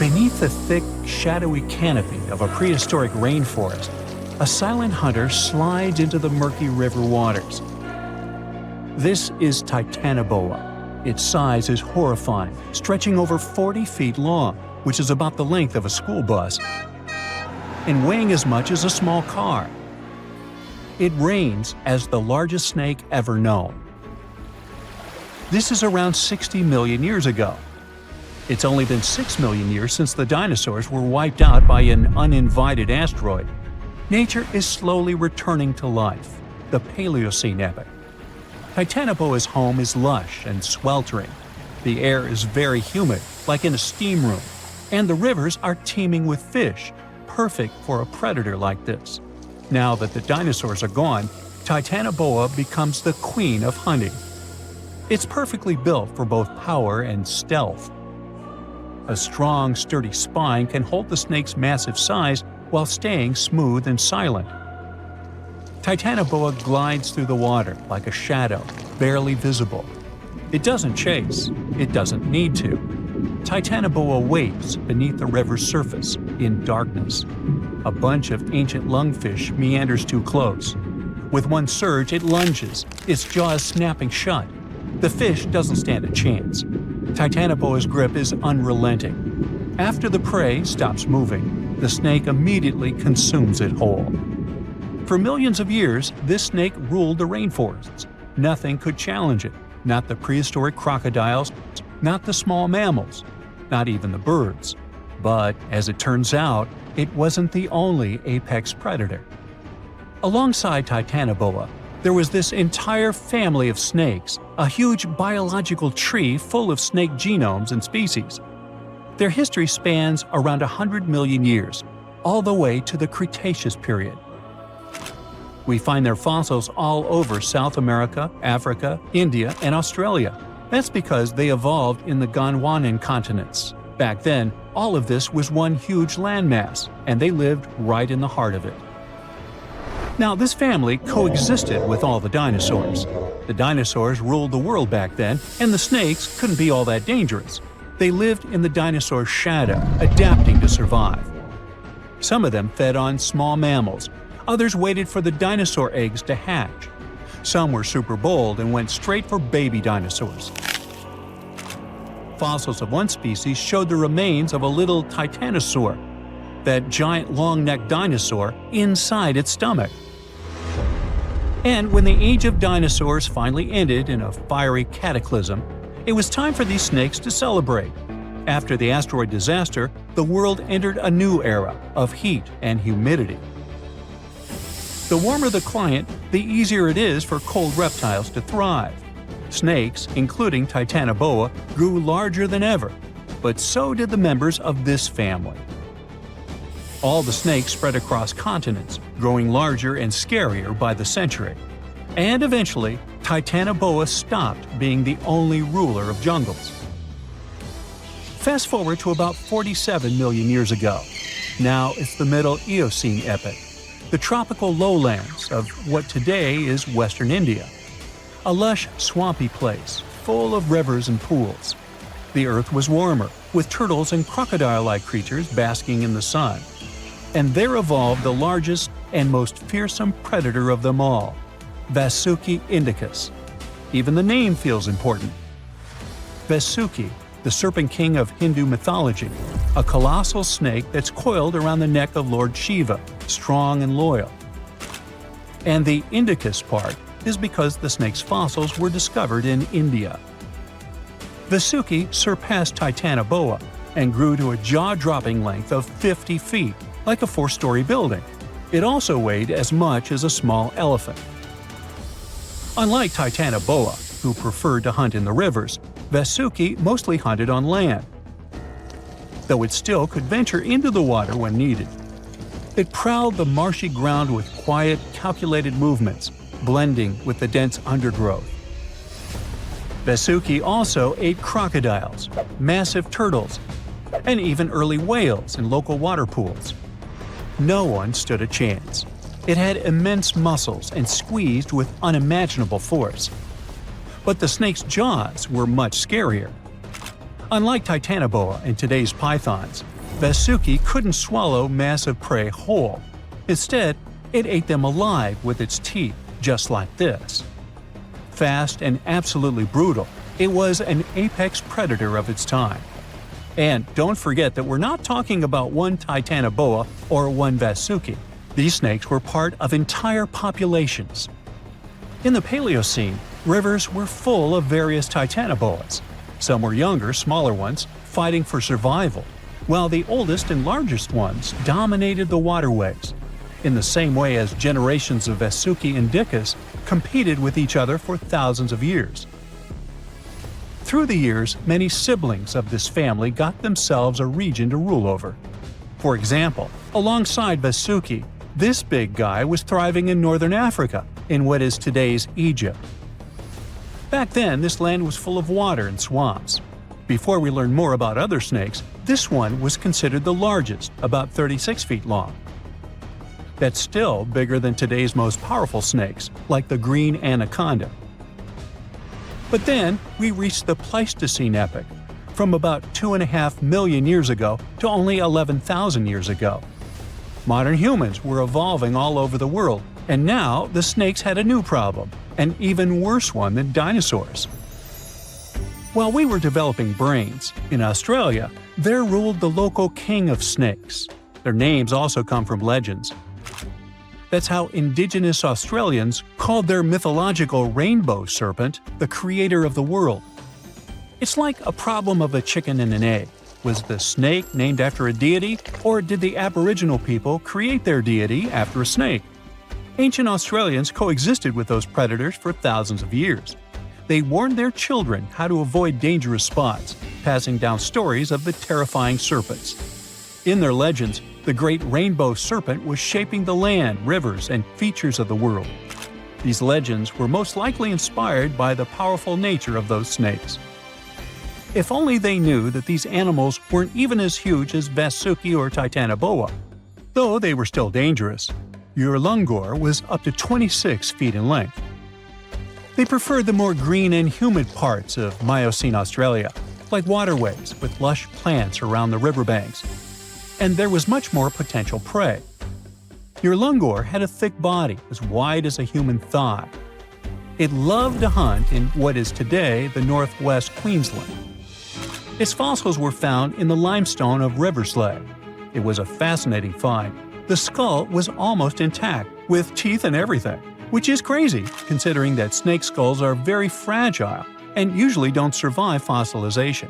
Beneath the thick, shadowy canopy of a prehistoric rainforest, a silent hunter slides into the murky river waters. This is Titanoboa. Its size is horrifying, stretching over 40 feet long, which is about the length of a school bus, and weighing as much as a small car. It reigns as the largest snake ever known. This is around 60 million years ago. It's only been 6 million years since the dinosaurs were wiped out by an uninvited asteroid. Nature is slowly returning to life, the Paleocene epoch. Titanoboa's home is lush and sweltering. The air is very humid, like in a steam room, and the rivers are teeming with fish, perfect for a predator like this. Now that the dinosaurs are gone, Titanoboa becomes the queen of hunting. It's perfectly built for both power and stealth. A strong, sturdy spine can hold the snake's massive size while staying smooth and silent. Titanoboa glides through the water like a shadow, barely visible. It doesn't chase. It doesn't need to. Titanoboa waits beneath the river's surface, in darkness. A bunch of ancient lungfish meanders too close. With one surge, it lunges, its jaws snapping shut. The fish doesn't stand a chance. Titanoboa's grip is unrelenting. After the prey stops moving, the snake immediately consumes it whole. For millions of years, this snake ruled the rainforests. Nothing could challenge it, not the prehistoric crocodiles, not the small mammals, not even the birds. But, as it turns out, it wasn't the only apex predator. Alongside Titanoboa, there was this entire family of snakes, a huge biological tree full of snake genomes and species. Their history spans around 100 million years, all the way to the Cretaceous period. We find their fossils all over South America, Africa, India, and Australia. That's because they evolved in the Gondwanan continents. Back then, all of this was one huge landmass, and they lived right in the heart of it. Now, this family coexisted with all the dinosaurs. The dinosaurs ruled the world back then, and the snakes couldn't be all that dangerous. They lived in the dinosaur's shadow, adapting to survive. Some of them fed on small mammals. Others waited for the dinosaur eggs to hatch. Some were super bold and went straight for baby dinosaurs. Fossils of one species showed the remains of a little titanosaur, that giant long-necked dinosaur, inside its stomach. And when the age of dinosaurs finally ended in a fiery cataclysm, it was time for these snakes to celebrate. After the asteroid disaster, the world entered a new era of heat and humidity. The warmer the climate, the easier it is for cold reptiles to thrive. Snakes, including Titanoboa, grew larger than ever, but so did the members of this family. All the snakes spread across continents, growing larger and scarier by the century. And eventually, Titanoboa stopped being the only ruler of jungles. Fast forward to about 47 million years ago. Now it's the Middle Eocene epoch, the tropical lowlands of what today is Western India. A lush, swampy place, full of rivers and pools. The earth was warmer, with turtles and crocodile-like creatures basking in the sun. And there evolved the largest and most fearsome predator of them all, Vasuki indicus. Even the name feels important. Vasuki, the serpent king of Hindu mythology, a colossal snake that's coiled around the neck of Lord Shiva, strong and loyal. And the Indicus part is because the snake's fossils were discovered in India. Vasuki surpassed Titanoboa and grew to a jaw-dropping length of 50 feet, like a 4-story building. It also weighed as much as a small elephant. Unlike Titanoboa, who preferred to hunt in the rivers, Vasuki mostly hunted on land, though it still could venture into the water when needed. It prowled the marshy ground with quiet, calculated movements, blending with the dense undergrowth. Vasuki also ate crocodiles, massive turtles, and even early whales in local water pools. No one stood a chance. It had immense muscles and squeezed with unimaginable force. But the snake's jaws were much scarier. Unlike Titanoboa and today's pythons, Vasuki couldn't swallow massive prey whole. Instead, it ate them alive with its teeth, just like this. Fast and absolutely brutal, it was an apex predator of its time. And don't forget that we're not talking about one Titanoboa or one Vasuki. These snakes were part of entire populations. In the Paleocene, rivers were full of various Titanoboas. Some were younger, smaller ones, fighting for survival, while the oldest and largest ones dominated the waterways, in the same way as generations of Vasuki and Indicus competed with each other for thousands of years. Through the years, many siblings of this family got themselves a region to rule over. For example, alongside Vasuki, this big guy was thriving in northern Africa, in what is today's Egypt. Back then, this land was full of water and swamps. Before we learn more about other snakes, this one was considered the largest, about 36 feet long. That's still bigger than today's most powerful snakes, like the green anaconda. But then, we reached the Pleistocene epoch, from about 2.5 million years ago to only 11,000 years ago. Modern humans were evolving all over the world, and now the snakes had a new problem, an even worse one than dinosaurs. While we were developing brains, in Australia, there ruled the local king of snakes. Their names also come from legends. That's how Indigenous Australians called their mythological rainbow serpent the creator of the world. It's like a problem of a chicken and an egg. Was the snake named after a deity, or did the Aboriginal people create their deity after a snake? Ancient Australians coexisted with those predators for thousands of years. They warned their children how to avoid dangerous spots, passing down stories of the terrifying serpents. In their legends, the great rainbow serpent was shaping the land, rivers, and features of the world. These legends were most likely inspired by the powerful nature of those snakes. If only they knew that these animals weren't even as huge as Vasuki or Titanoboa. Though they were still dangerous. Urlungor was up to 26 feet in length. They preferred the more green and humid parts of Miocene Australia, like waterways with lush plants around the riverbanks. And there was much more potential prey. Urlungor had a thick body as wide as a human thigh. It loved to hunt in what is today the northwest Queensland. Its fossils were found in the limestone of Riverslade. It was a fascinating find. The skull was almost intact, with teeth and everything, which is crazy considering that snake skulls are very fragile and usually don't survive fossilization.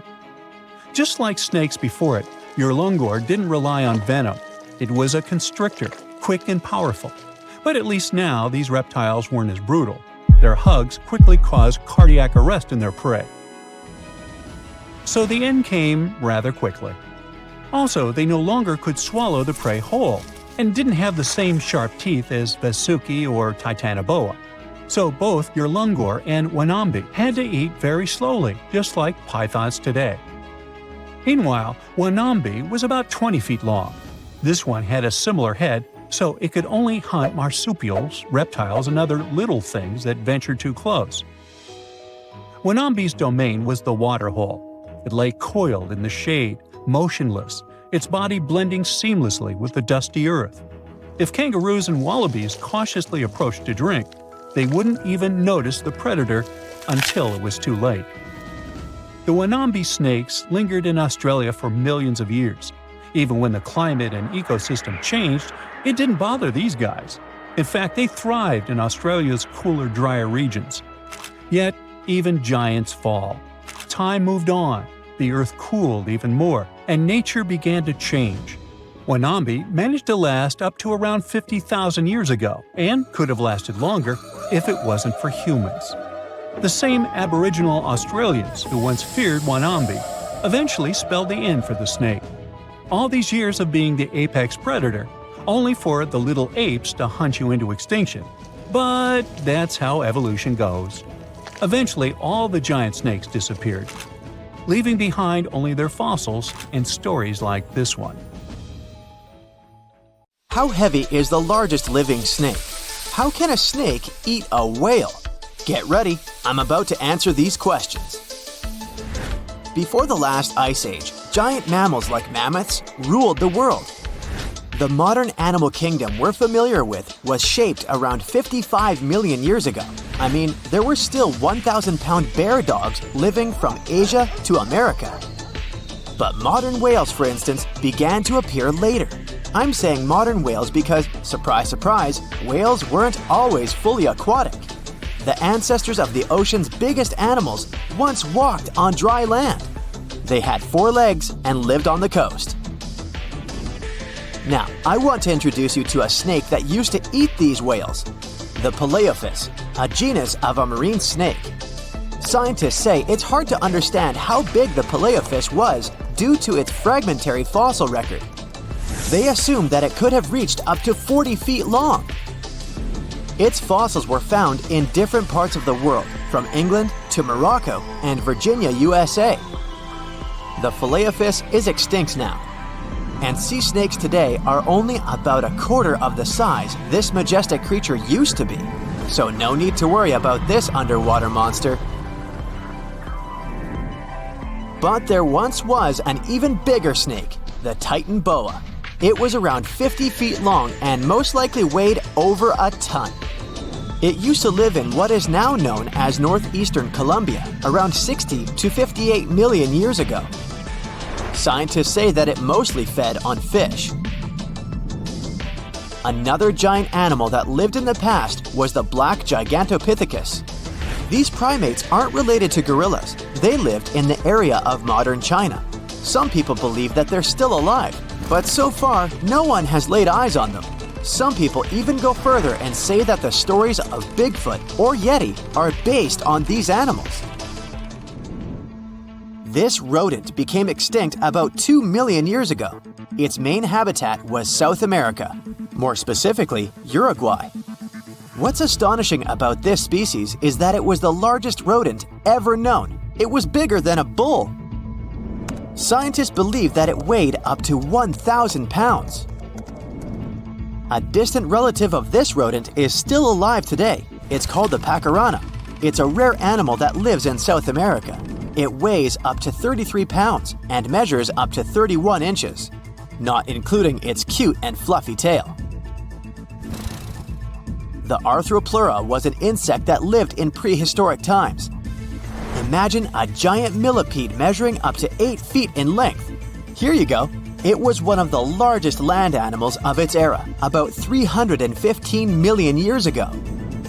Just like snakes before it, Urlungor didn't rely on venom. It was a constrictor, quick and powerful. But at least now these reptiles weren't as brutal. Their hugs quickly caused cardiac arrest in their prey. So the end came rather quickly. Also, they no longer could swallow the prey whole, and didn't have the same sharp teeth as Vasuki or Titanoboa. So both Urlungor and Wanambi had to eat very slowly, just like pythons today. Meanwhile, Wanambi was about 20 feet long. This one had a similar head, so it could only hunt marsupials, reptiles, and other little things that ventured too close. Wanambi's domain was the waterhole. It lay coiled in the shade, motionless, its body blending seamlessly with the dusty earth. If kangaroos and wallabies cautiously approached to drink, they wouldn't even notice the predator until it was too late. The Wanambi snakes lingered in Australia for millions of years. Even when the climate and ecosystem changed, it didn't bother these guys. In fact, they thrived in Australia's cooler, drier regions. Yet, even giants fall. Time moved on, the earth cooled even more, and nature began to change. Wanambi managed to last up to around 50,000 years ago, and could have lasted longer if it wasn't for humans. The same Aboriginal Australians who once feared Wanambi eventually spelled the end for the snake. All these years of being the apex predator, only for the little apes to hunt you into extinction. But that's how evolution goes. Eventually, all the giant snakes disappeared, leaving behind only their fossils and stories like this one. How heavy is the largest living snake? How can a snake eat a whale? Get ready, I'm about to answer these questions. Before the last ice age, giant mammals like mammoths ruled the world. The modern animal kingdom we're familiar with was shaped around 55 million years ago. I mean, there were still 1,000-pound bear dogs living from Asia to America. But modern whales, for instance, began to appear later. I'm saying modern whales because, surprise, surprise, whales weren't always fully aquatic. The ancestors of the ocean's biggest animals once walked on dry land. They had 4 legs and lived on the coast. Now, I want to introduce you to a snake that used to eat these whales, the Paleophis, a genus of a marine snake. Scientists say it's hard to understand how big the Paleophis was due to its fragmentary fossil record. They assumed that it could have reached up to 40 feet long. Its fossils were found in different parts of the world, from England to Morocco and Virginia, USA. The Paleophis is extinct now, and sea snakes today are only about a quarter of the size this majestic creature used to be. So no need to worry about this underwater monster. But there once was an even bigger snake, the Titanoboa. It was around 50 feet long and most likely weighed over a ton. It used to live in what is now known as northeastern Colombia around 60 to 58 million years ago. Scientists say that it mostly fed on fish. Another giant animal that lived in the past was the black Gigantoythecus. These primates aren't related to gorillas. They lived in the area of modern China. Some people believe that they're still alive, but so far, no one has laid eyes on them. Some people even go further and say that the stories of Bigfoot or Yeti are based on these animals. This rodent became extinct about 2 million years ago. Its main habitat was South America, more specifically, Uruguay. What's astonishing about this species is that it was the largest rodent ever known. It was bigger than a bull. Scientists believe that it weighed up to 1,000 pounds. A distant relative of this rodent is still alive today. It's called the pacarana. It's a rare animal that lives in South America. It weighs up to 33 pounds and measures up to 31 inches, not including its cute and fluffy tail. The Arthropleura was an insect that lived in prehistoric times. Imagine a giant millipede measuring up to 8 feet in length. Here you go. It was one of the largest land animals of its era, about 315 million years ago.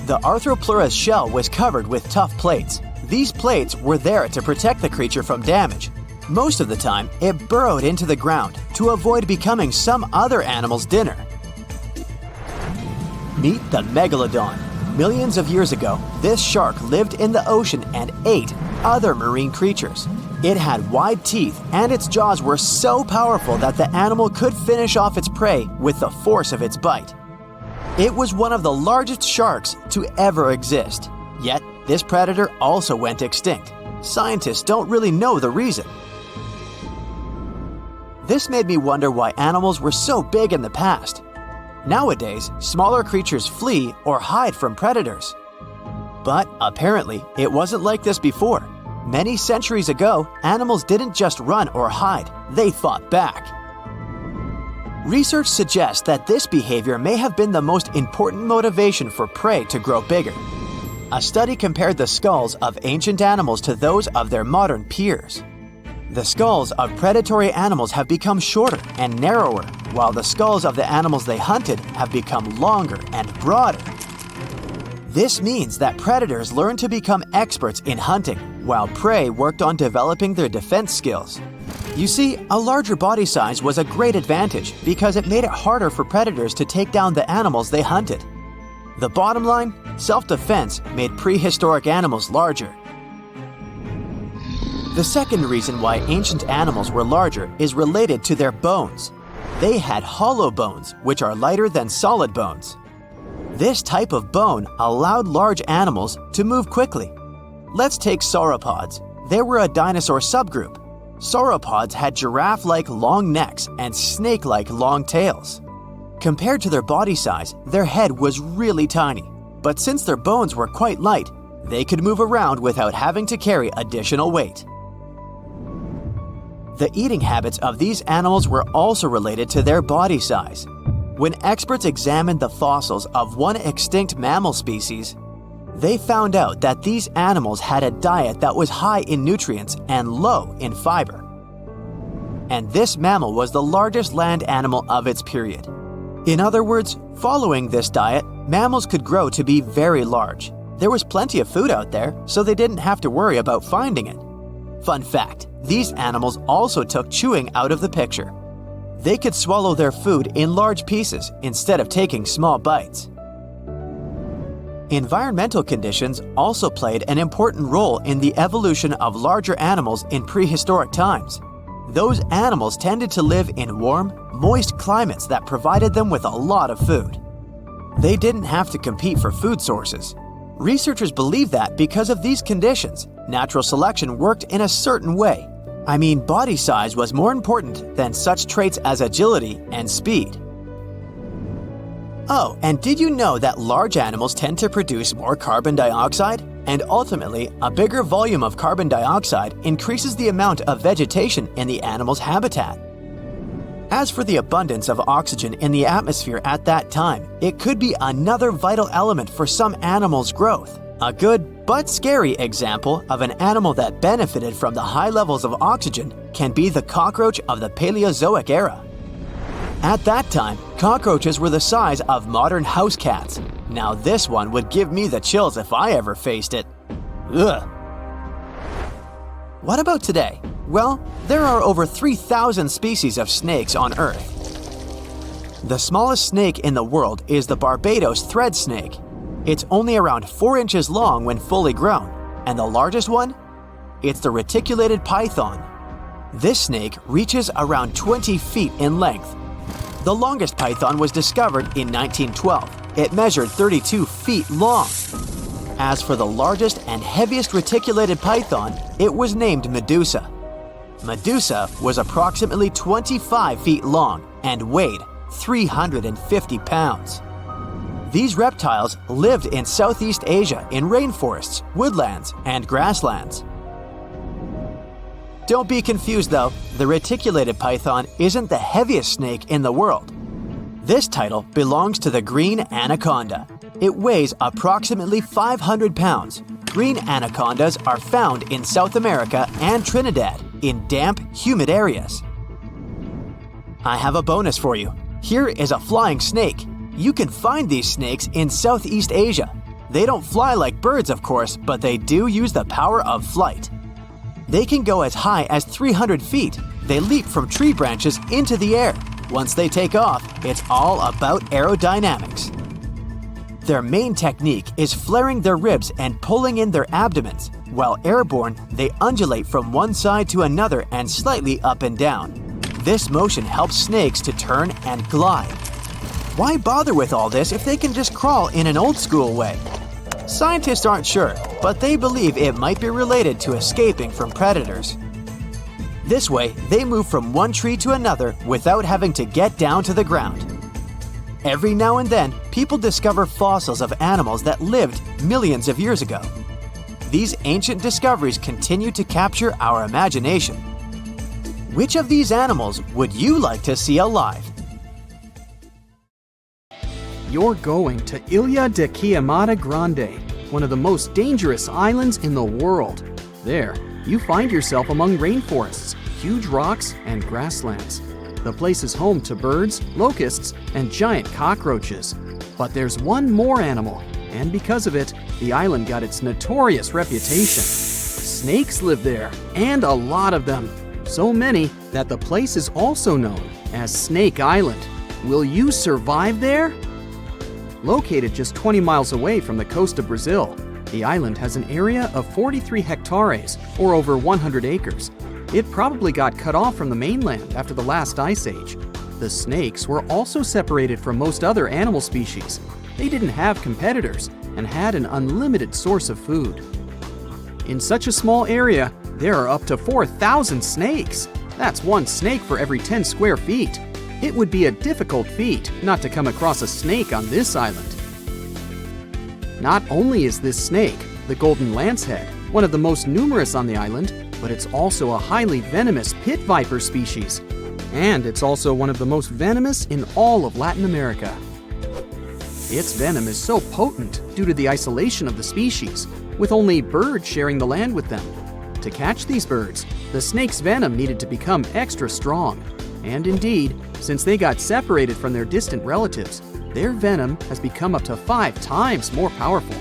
The Arthropleura's shell was covered with tough plates. These plates were there to protect the creature from damage. Most of the time, it burrowed into the ground to avoid becoming some other animal's dinner. Meet the Megalodon. Millions of years ago, this shark lived in the ocean and ate other marine creatures. It had wide teeth, and its jaws were so powerful that the animal could finish off its prey with the force of its bite. It was one of the largest sharks to ever exist. Yet, this predator also went extinct. Scientists don't really know the reason. This made me wonder why animals were so big in the past. Nowadays, smaller creatures flee or hide from predators. But apparently, it wasn't like this before. Many centuries ago, animals didn't just run or hide, they fought back. Research suggests that this behavior may have been the most important motivation for prey to grow bigger. A study compared the skulls of ancient animals to those of their modern peers. The skulls of predatory animals have become shorter and narrower, while the skulls of the animals they hunted have become longer and broader. This means that predators learned to become experts in hunting, while prey worked on developing their defense skills. You see, a larger body size was a great advantage because it made it harder for predators to take down the animals they hunted. The bottom line, self-defense made prehistoric animals larger. The second reason why ancient animals were larger is related to their bones. They had hollow bones, which are lighter than solid bones. This type of bone allowed large animals to move quickly. Let's take sauropods. They were a dinosaur subgroup. Sauropods had giraffe-like long necks and snake-like long tails. Compared to their body size, their head was really tiny. But since their bones were quite light, they could move around without having to carry additional weight. The eating habits of these animals were also related to their body size. When experts examined the fossils of one extinct mammal species, they found out that these animals had a diet that was high in nutrients and low in fiber. And this mammal was the largest land animal of its period. In other words, following this diet, mammals could grow to be very large. There was plenty of food out there, so they didn't have to worry about finding it. Fun fact, these animals also took chewing out of the picture. They could swallow their food in large pieces instead of taking small bites. Environmental conditions also played an important role in the evolution of larger animals in prehistoric times. Those animals tended to live in warm, moist climates that provided them with a lot of food. They didn't have to compete for food sources. Researchers believe that because of these conditions, natural selection worked in a certain way. I mean, body size was more important than such traits as agility and speed. Oh, and did you know that large animals tend to produce more carbon dioxide? And ultimately, a bigger volume of carbon dioxide increases the amount of vegetation in the animal's habitat. As for the abundance of oxygen in the atmosphere at that time, it could be another vital element for some animals' growth. A good but scary example of an animal that benefited from the high levels of oxygen can be the cockroach of the Paleozoic era. At that time, cockroaches were the size of modern house cats. Now this one would give me the chills if I ever faced it. Ugh. What about today? Well, there are over 3,000 species of snakes on Earth. The smallest snake in the world is the Barbados thread snake. It's only around 4 inches long when fully grown, and the largest one? It's the reticulated python. This snake reaches around 20 feet in length. The longest python was discovered in 1912. It measured 32 feet long. As for the largest and heaviest reticulated python, it was named Medusa. Medusa was approximately 25 feet long and weighed 350 pounds. These reptiles lived in Southeast Asia in rainforests, woodlands, and grasslands. Don't be confused though, the reticulated python isn't the heaviest snake in the world. This title belongs to the green anaconda. It weighs approximately 500 pounds. Green anacondas are found in South America and Trinidad in damp, humid areas. I have a bonus for you. Here is a flying snake. You can find these snakes in Southeast Asia. They don't fly like birds, of course, but they do use the power of flight. They can go as high as 300 feet. They leap from tree branches into the air. Once they take off, it's all about aerodynamics. Their main technique is flaring their ribs and pulling in their abdomens. While airborne, they undulate from one side to another and slightly up and down. This motion helps snakes to turn and glide. Why bother with all this if they can just crawl in an old-school way? Scientists aren't sure, but they believe it might be related to escaping from predators. This way, they move from one tree to another without having to get down to the ground. Every now and then, people discover fossils of animals that lived millions of years ago. These ancient discoveries continue to capture our imagination. Which of these animals would you like to see alive? You're going to Ilha de Queimada Grande, one of the most dangerous islands in the world. There, you find yourself among rainforests, huge rocks, and grasslands. The place is home to birds, locusts, and giant cockroaches. But there's one more animal, and because of it, the island got its notorious reputation. Snakes live there, and a lot of them. So many that the place is also known as Snake Island. Will you survive there? Located just 20 miles away from the coast of Brazil, the island has an area of 43 hectares, or over 100 acres. It probably got cut off from the mainland after the last ice age. The snakes were also separated from most other animal species. They didn't have competitors and had an unlimited source of food. In such a small area, there are up to 4,000 snakes. That's one snake for every 10 square feet. It would be a difficult feat not to come across a snake on this island. Not only is this snake, the golden lancehead, one of the most numerous on the island, but it's also a highly venomous pit viper species. And it's also one of the most venomous in all of Latin America. Its venom is so potent due to the isolation of the species, with only birds sharing the land with them. To catch these birds, the snake's venom needed to become extra strong. And indeed, since they got separated from their distant relatives, their venom has become up to 5 times more powerful.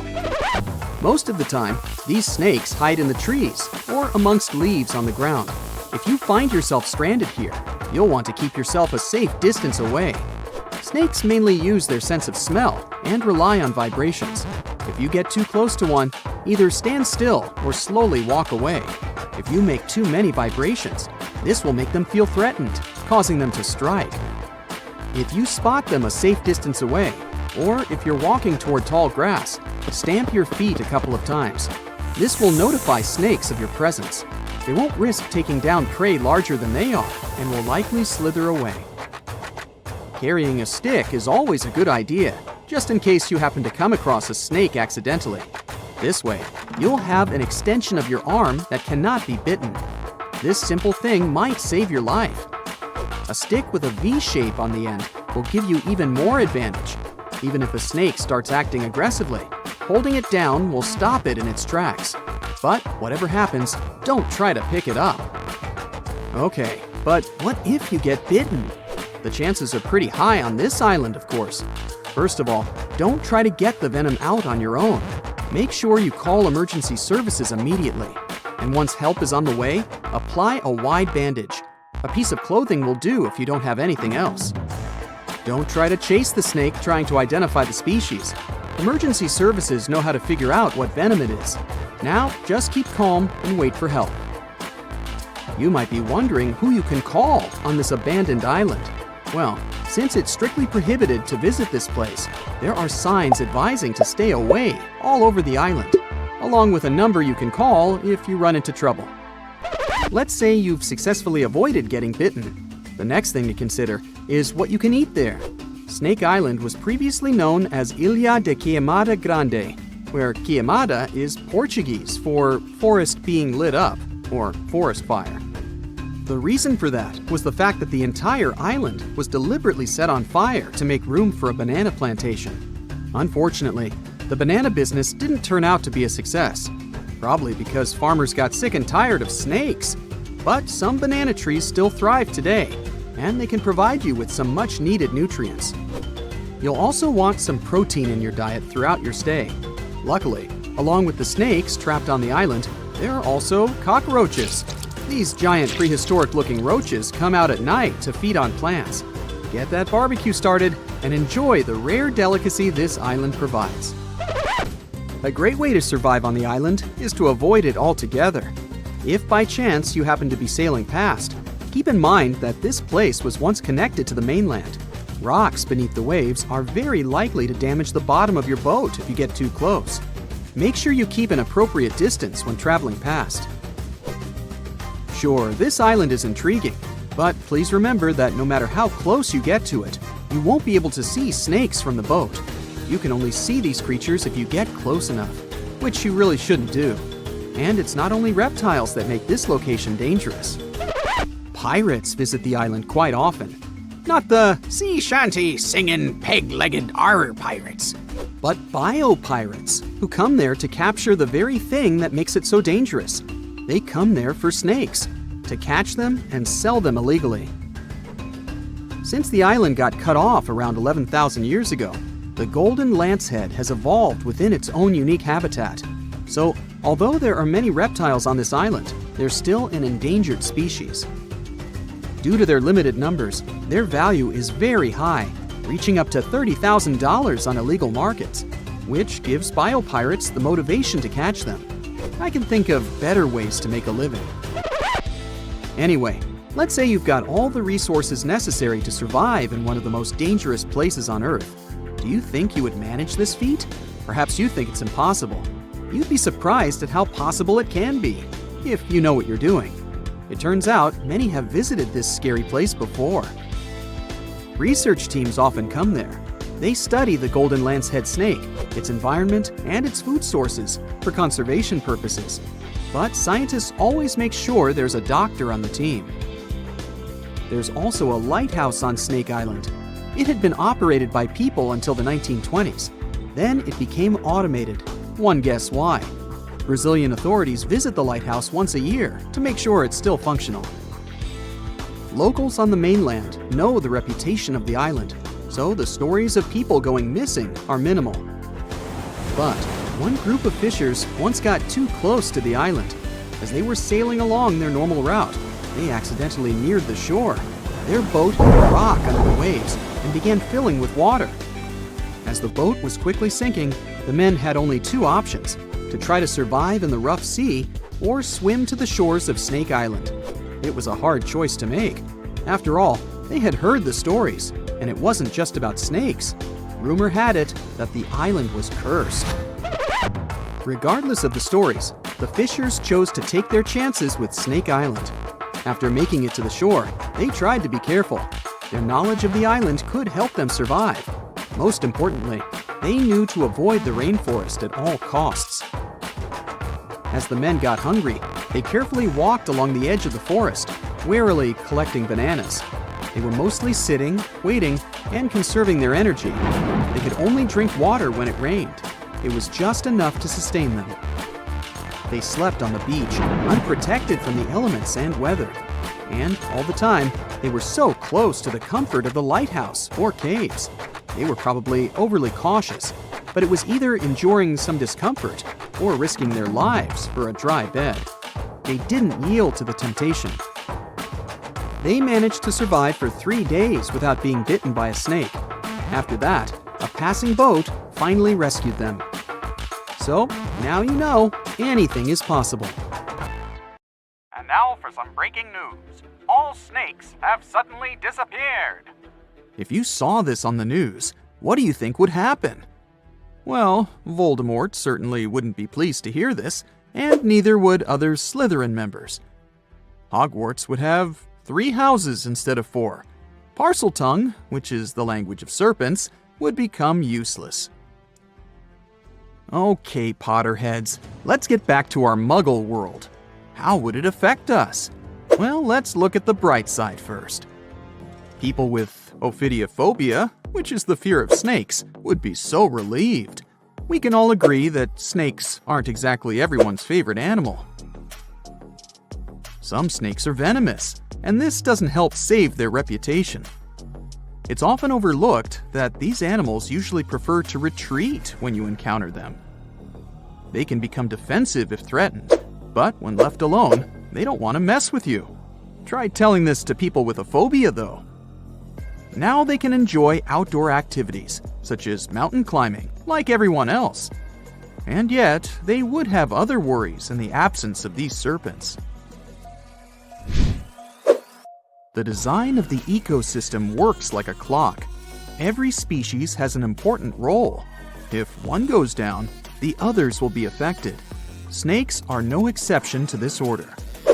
Most of the time, these snakes hide in the trees or amongst leaves on the ground. If you find yourself stranded here, you'll want to keep yourself a safe distance away. Snakes mainly use their sense of smell and rely on vibrations. If you get too close to one, either stand still or slowly walk away. If you make too many vibrations, this will make them feel threatened, causing them to strike. If you spot them a safe distance away, or if you're walking toward tall grass, stamp your feet a couple of times. This will notify snakes of your presence. They won't risk taking down prey larger than they are and will likely slither away. Carrying a stick is always a good idea, just in case you happen to come across a snake accidentally. This way, you'll have an extension of your arm that cannot be bitten. This simple thing might save your life. A stick with a V shape on the end will give you even more advantage. Even if a snake starts acting aggressively, holding it down will stop it in its tracks. But whatever happens, don't try to pick it up. Okay, but what if you get bitten? The chances are pretty high on this island, of course. First of all, don't try to get the venom out on your own. Make sure you call emergency services immediately. And once help is on the way, apply a wide bandage. A piece of clothing will do if you don't have anything else. Don't try to chase the snake trying to identify the species. Emergency services know how to figure out what venom it is. Now, just keep calm and wait for help. You might be wondering who you can call on this abandoned island. Well, since it's strictly prohibited to visit this place, there are signs advising to stay away all over the island, along with a number you can call if you run into trouble. Let's say you've successfully avoided getting bitten. The next thing to consider is what you can eat there. Snake Island was previously known as Ilha de Queimada Grande, where queimada is Portuguese for forest being lit up, or forest fire. The reason for that was the fact that the entire island was deliberately set on fire to make room for a banana plantation. Unfortunately, the banana business didn't turn out to be a success, probably because farmers got sick and tired of snakes. But some banana trees still thrive today, and they can provide you with some much-needed nutrients. You'll also want some protein in your diet throughout your stay. Luckily, along with the snakes trapped on the island, there are also cockroaches. These giant prehistoric-looking roaches come out at night to feed on plants. Get that barbecue started and enjoy the rare delicacy this island provides. A great way to survive on the island is to avoid it altogether. If by chance you happen to be sailing past, keep in mind that this place was once connected to the mainland. Rocks beneath the waves are very likely to damage the bottom of your boat if you get too close. Make sure you keep an appropriate distance when traveling past. Sure, this island is intriguing, but please remember that no matter how close you get to it, you won't be able to see snakes from the boat. You can only see these creatures if you get close enough, which you really shouldn't do. And it's not only reptiles that make this location dangerous. Pirates visit the island quite often. Not the sea shanty singing peg-legged arr pirates, but bio-pirates who come there to capture the very thing that makes it so dangerous. They come there for snakes, to catch them and sell them illegally. Since the island got cut off around 11,000 years ago, the golden lancehead has evolved within its own unique habitat. So, although there are many reptiles on this island, they're still an endangered species. Due to their limited numbers, their value is very high, reaching up to $30,000 on illegal markets, which gives biopirates the motivation to catch them. I can think of better ways to make a living. Anyway, let's say you've got all the resources necessary to survive in one of the most dangerous places on Earth. Do you think you would manage this feat? Perhaps you think it's impossible. You'd be surprised at how possible it can be, if you know what you're doing. It turns out many have visited this scary place before. Research teams often come there. They study the golden lancehead snake, its environment, and its food sources for conservation purposes. but scientists always make sure there's a doctor on the team. There's also a lighthouse on Snake Island. It had been operated by people until the 1920s. Then it became automated. One guess why. Brazilian authorities visit the lighthouse once a year to make sure it's still functional. Locals on the mainland know the reputation of the island, so the stories of people going missing are minimal. But one group of fishers once got too close to the island. As they were sailing along their normal route, they accidentally neared the shore. Their boat hit a rock under the waves and began filling with water. As the boat was quickly sinking, the men had only two options: to try to survive in the rough sea or swim to the shores of Snake Island. It was a hard choice to make. After all, they had heard the stories, and it wasn't just about snakes. Rumor had it that the island was cursed. Regardless of the stories, the fishers chose to take their chances with Snake Island. After making it to the shore, they tried to be careful. Their knowledge of the island could help them survive. Most importantly, they knew to avoid the rainforest at all costs. As the men got hungry, they carefully walked along the edge of the forest, warily collecting bananas. They were mostly sitting, waiting, and conserving their energy. They could only drink water when it rained. It was just enough to sustain them. They slept on the beach, unprotected from the elements and weather. And all the time, they were so close to the comfort of the lighthouse or caves. They were probably overly cautious, but it was either enduring some discomfort or risking their lives for a dry bed. They didn't yield to the temptation. They managed to survive for 3 days without being bitten by a snake. After that, a passing boat finally rescued them. So, now you know, anything is possible. And now for some breaking news. All snakes have suddenly disappeared. If you saw this on the news, what do you think would happen? Well, Voldemort certainly wouldn't be pleased to hear this, and neither would other Slytherin members. Hogwarts would have 3 houses instead of 4. Parseltongue, which is the language of serpents, would become useless. Okay, Potterheads, let's get back to our Muggle world. How would it affect us? Well, let's look at the bright side first. People with ophidiophobia, which is the fear of snakes, would be so relieved. We can all agree that snakes aren't exactly everyone's favorite animal. Some snakes are venomous, and this doesn't help save their reputation. It's often overlooked that these animals usually prefer to retreat when you encounter them. They can become defensive if threatened, but when left alone, they don't want to mess with you. Try telling this to people with a phobia, though. Now they can enjoy outdoor activities, such as mountain climbing, like everyone else. And yet, they would have other worries in the absence of these serpents. The design of the ecosystem works like a clock. Every species has an important role. If one goes down, the others will be affected. Snakes are no exception to this order.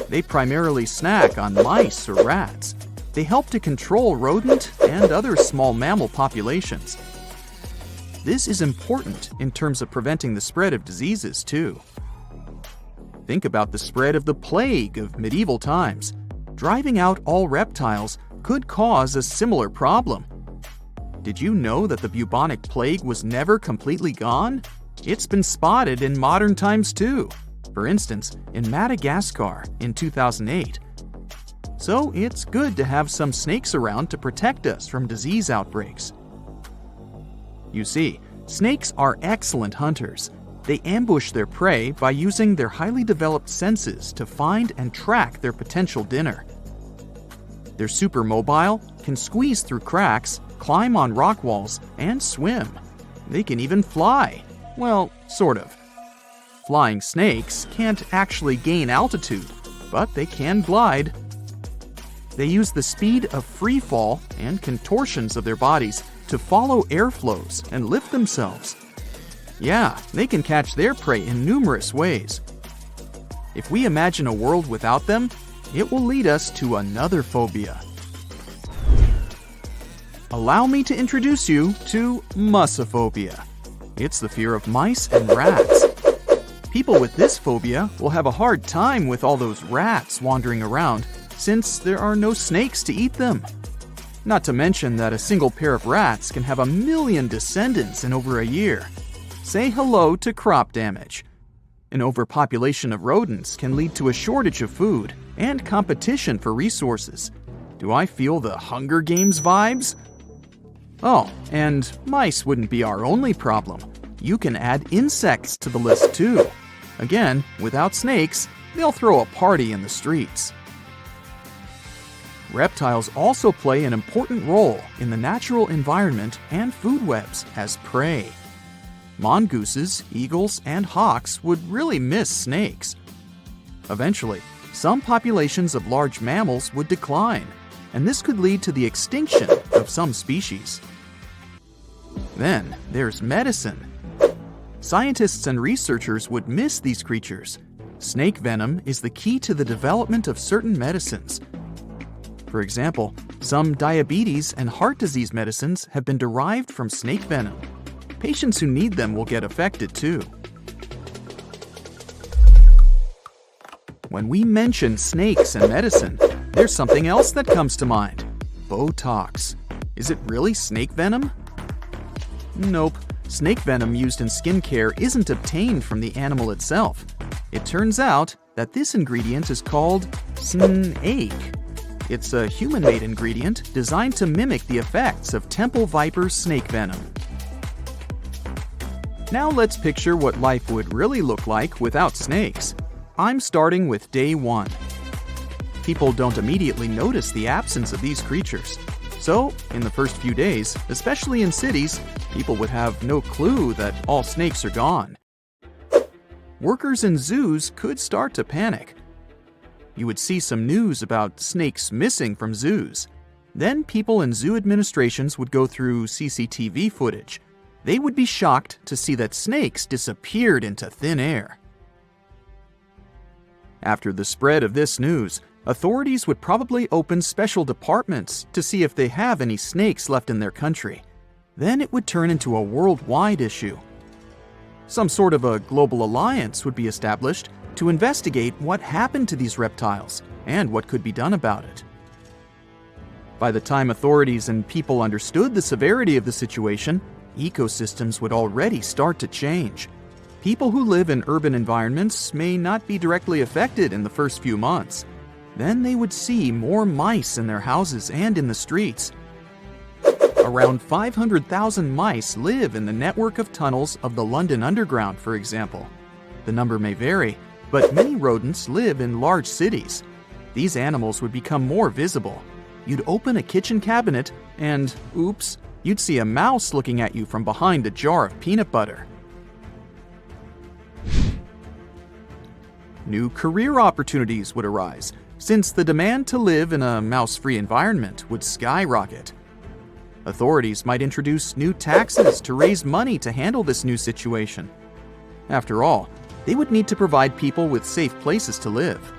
They primarily snack on mice or rats. They help to control rodent and other small mammal populations. This is important in terms of preventing the spread of diseases, too. Think about the spread of the plague of medieval times. Driving out all reptiles could cause a similar problem. Did you know that the bubonic plague was never completely gone? It's been spotted in modern times too. For instance, in Madagascar in 2008. So it's good to have some snakes around to protect us from disease outbreaks. You see, snakes are excellent hunters. They ambush their prey by using their highly developed senses to find and track their potential dinner. They're super mobile, can squeeze through cracks, climb on rock walls, and swim. They can even fly. Well, sort of. Flying snakes can't actually gain altitude, but they can glide. They use the speed of free fall and contortions of their bodies to follow airflows and lift themselves. Yeah, they can catch their prey in numerous ways. If we imagine a world without them, it will lead us to another phobia. Allow me to introduce you to mussophobia. It's the fear of mice and rats. People with this phobia will have a hard time with all those rats wandering around, since there are no snakes to eat them. Not to mention that a single pair of rats can have 1 million descendants in over a year. Say hello to crop damage. An overpopulation of rodents can lead to a shortage of food and competition for resources. Do I feel the Hunger Games vibes? Oh, and mice wouldn't be our only problem. You can add insects to the list too. Again, without snakes, they'll throw a party in the streets. Reptiles also play an important role in the natural environment and food webs as prey. Mongooses, eagles, and hawks would really miss snakes. Eventually, some populations of large mammals would decline, and this could lead to the extinction of some species. Then there's medicine. Scientists and researchers would miss these creatures. Snake venom is the key to the development of certain medicines. For example, some diabetes and heart disease medicines have been derived from snake venom. Patients who need them will get affected too. When we mention snakes and medicine, there's something else that comes to mind. Botox. Is it really snake venom? Nope. Snake venom used in skincare isn't obtained from the animal itself. It turns out that this ingredient is called snake. It's a human-made ingredient designed to mimic the effects of temple viper snake venom. Now let's picture what life would really look like without snakes. I'm starting with day 1. People don't immediately notice the absence of these creatures. So, in the first few days, especially in cities, people would have no clue that all snakes are gone. Workers in zoos could start to panic. You would see some news about snakes missing from zoos. Then people in zoo administrations would go through CCTV footage. They would be shocked to see that snakes disappeared into thin air. After the spread of this news, authorities would probably open special departments to see if they have any snakes left in their country. Then it would turn into a worldwide issue. Some sort of a global alliance would be established to investigate what happened to these reptiles and what could be done about it. By the time authorities and people understood the severity of the situation, ecosystems would already start to change. People who live in urban environments may not be directly affected in the first few months. Then they would see more mice in their houses and in the streets. Around 500,000 mice live in the network of tunnels of the London Underground, for example. The number may vary, but many rodents live in large cities. These animals would become more visible. You'd open a kitchen cabinet and, oops, you'd see a mouse looking at you from behind a jar of peanut butter. New career opportunities would arise, since the demand to live in a mouse-free environment would skyrocket. Authorities might introduce new taxes to raise money to handle this new situation. After all, they would need to provide people with safe places to live.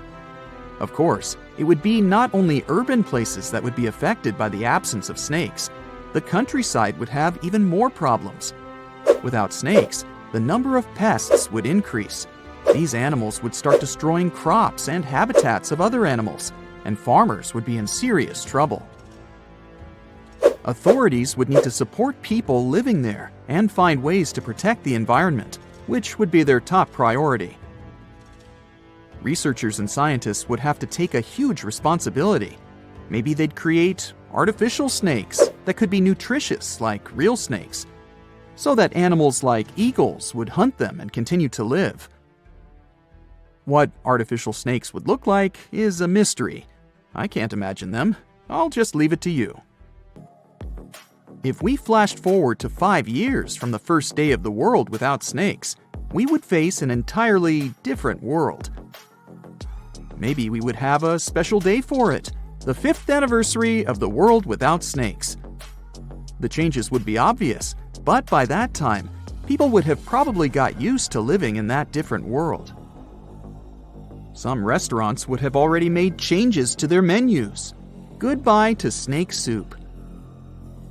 Of course, it would be not only urban places that would be affected by the absence of snakes. The countryside would have even more problems. Without snakes, the number of pests would increase. These animals would start destroying crops and habitats of other animals, and farmers would be in serious trouble. Authorities would need to support people living there and find ways to protect the environment, which would be their top priority. Researchers and scientists would have to take a huge responsibility. Maybe they'd create artificial snakes that could be nutritious like real snakes, so that animals like eagles would hunt them and continue to live. What artificial snakes would look like is a mystery. I can't imagine them. I'll just leave it to you. If we flashed forward to 5 years from the first day of the world without snakes, we would face an entirely different world. Maybe we would have a special day for it, the 5th anniversary of the world without snakes. The changes would be obvious, but by that time, people would have probably got used to living in that different world. Some restaurants would have already made changes to their menus. Goodbye to snake soup.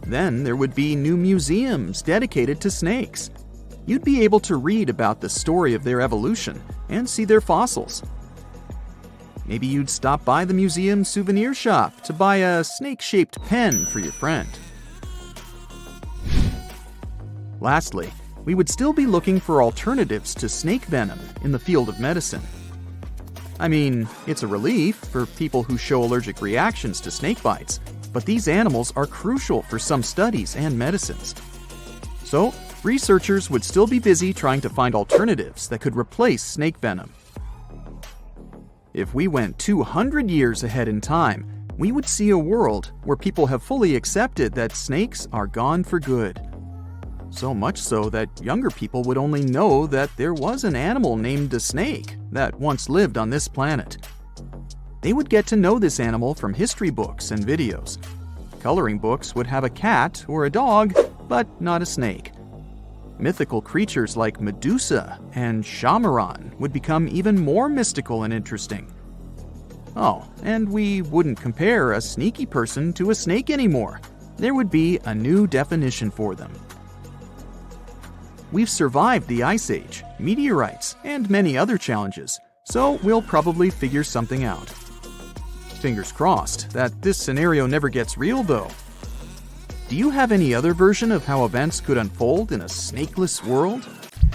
Then there would be new museums dedicated to snakes. you'd be able to read about the story of their evolution and see their fossils. Maybe you'd stop by the museum souvenir shop to buy a snake-shaped pen for your friend. Lastly, we would still be looking for alternatives to snake venom in the field of medicine. I mean, it's a relief for people who show allergic reactions to snake bites, but these animals are crucial for some studies and medicines. So, researchers would still be busy trying to find alternatives that could replace snake venom. If we went 200 years ahead in time, we would see a world where people have fully accepted that snakes are gone for good. So much so that younger people would only know that there was an animal named a snake that once lived on this planet. They would get to know this animal from history books and videos. Coloring books would have a cat or a dog, but not a snake. Mythical creatures like Medusa and Shamaran would become even more mystical and interesting. Oh, and we wouldn't compare a sneaky person to a snake anymore. There would be a new definition for them. We've survived the Ice Age, meteorites, and many other challenges, so we'll probably figure something out. Fingers crossed that this scenario never gets real, though. Do you have any other version of how events could unfold in a snakeless world?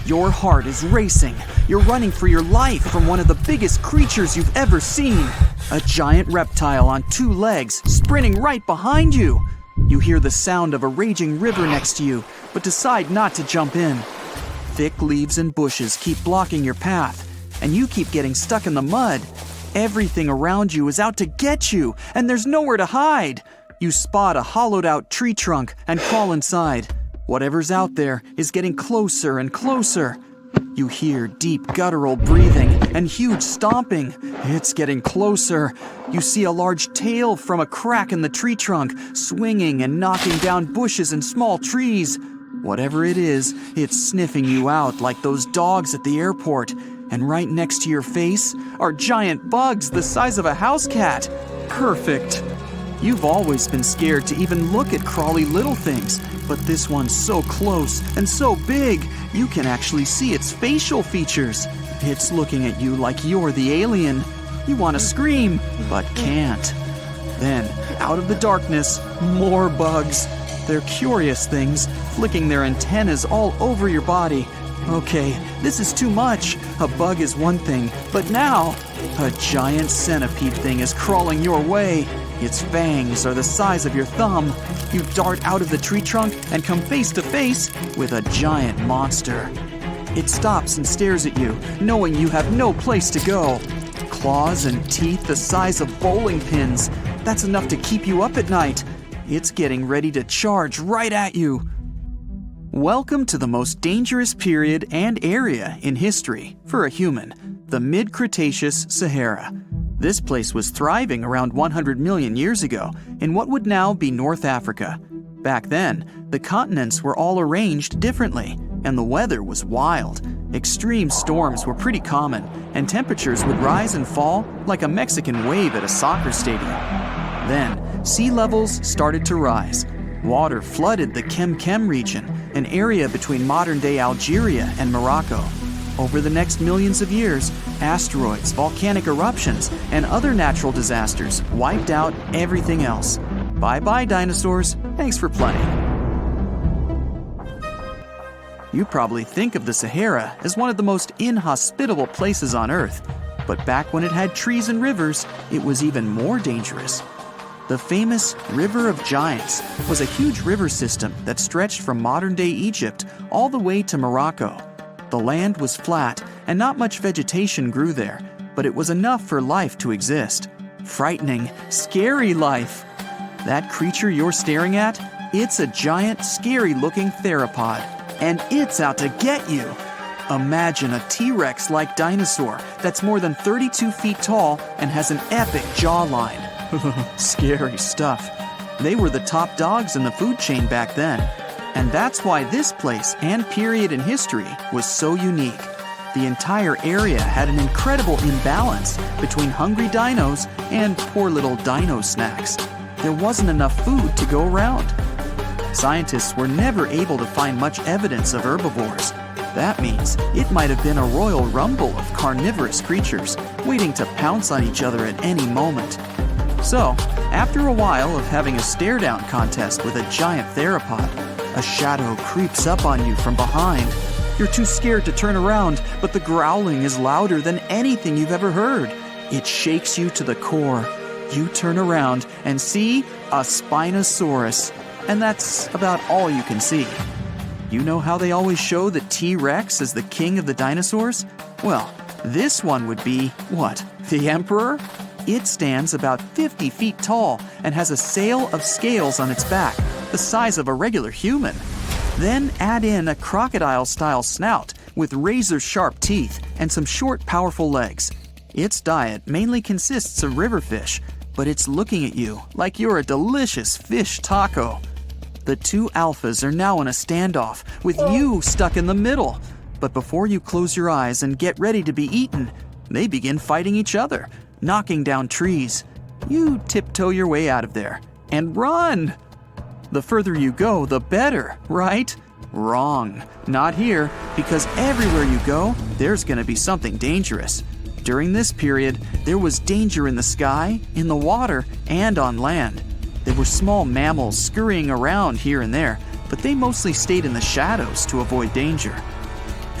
Your heart is racing. You're running for your life from one of the biggest creatures you've ever seen. A giant reptile on 2 legs, sprinting right behind you. You hear the sound of a raging river next to you, but decide not to jump in. Thick leaves and bushes keep blocking your path, and you keep getting stuck in the mud. Everything around you is out to get you, and there's nowhere to hide. You spot a hollowed-out tree trunk and crawl inside. Whatever's out there is getting closer and closer. You hear deep guttural breathing and huge stomping. It's getting closer. You see a large tail from a crack in the tree trunk, swinging and knocking down bushes and small trees. Whatever it is, it's sniffing you out like those dogs at the airport. And right next to your face are giant bugs the size of a house cat. Perfect. You've always been scared to even look at crawly little things, but this one's so close and so big, you can actually see its facial features. It's looking at you like you're the alien. You want to scream, but can't. Then, out of the darkness, more bugs. They're curious things, flicking their antennas all over your body. Okay, this is too much. A bug is one thing, but now, a giant centipede thing is crawling your way. Its fangs are the size of your thumb. You dart out of the tree trunk and come face to face with a giant monster. It stops and stares at you, knowing you have no place to go. Claws and teeth the size of bowling pins. That's enough to keep you up at night. It's getting ready to charge right at you. Welcome to the most dangerous period and area in history for a human, the mid-Cretaceous Sahara. This place was thriving around 100 million years ago in what would now be North Africa. Back then, the continents were all arranged differently, and the weather was wild. Extreme storms were pretty common, and temperatures would rise and fall like a Mexican wave at a soccer stadium. Then, sea levels started to rise. Water flooded the Kem region, an area between modern-day Algeria and Morocco. Over the next millions of years, asteroids, volcanic eruptions, and other natural disasters wiped out everything else. Bye-bye, dinosaurs. Thanks for playing. You probably think of the Sahara as one of the most inhospitable places on Earth, but back when it had trees and rivers, it was even more dangerous. The famous River of Giants was a huge river system that stretched from modern-day Egypt all the way to Morocco. The land was flat and not much vegetation grew there, but it was enough for life to exist. Frightening, scary life. That creature you're staring at, it's a giant, scary-looking theropod, and it's out to get you. Imagine a T-Rex-like dinosaur that's more than 32 feet tall and has an epic jawline. Scary stuff. They were the top dogs in the food chain back then. And that's why this place and period in history was so unique. The entire area had an incredible imbalance between hungry dinos and poor little dino snacks. There wasn't enough food to go around. Scientists were never able to find much evidence of herbivores. That means it might have been a royal rumble of carnivorous creatures waiting to pounce on each other at any moment. So, after a while of having a stare-down contest with a giant theropod, a shadow creeps up on you from behind. You're too scared to turn around, but the growling is louder than anything you've ever heard. It shakes you to the core. You turn around and see a Spinosaurus, and that's about all you can see. You know how they always show the T-Rex as the king of the dinosaurs? Well, this one would be, what, the emperor? It stands about 50 feet tall and has a sail of scales on its back, the size of a regular human. Then add in a crocodile-style snout with razor-sharp teeth and some short, powerful legs. Its diet mainly consists of river fish, but it's looking at you like you're a delicious fish taco. The two alphas are now in a standoff, with you stuck in the middle. But before you close your eyes and get ready to be eaten, they begin fighting each other, knocking down trees. You tiptoe your way out of there and run. The further you go, the better, right? Wrong. Not here, because everywhere you go, there's going to be something dangerous. During this period, there was danger in the sky, in the water, and on land. There were small mammals scurrying around here and there, but they mostly stayed in the shadows to avoid danger.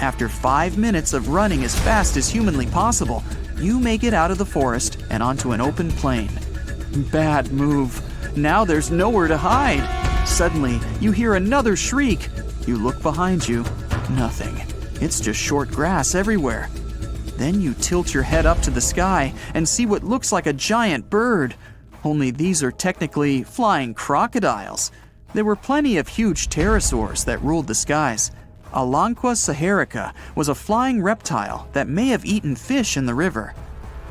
After 5 minutes of running as fast as humanly possible, you make it out of the forest and onto an open plain. Bad move. Now there's nowhere to hide. Suddenly, you hear another shriek. You look behind you. Nothing. It's just short grass everywhere. Then you tilt your head up to the sky and see what looks like a giant bird. Only these are technically flying crocodiles. There were plenty of huge pterosaurs that ruled the skies. Alanqua saharica was a flying reptile that may have eaten fish in the river.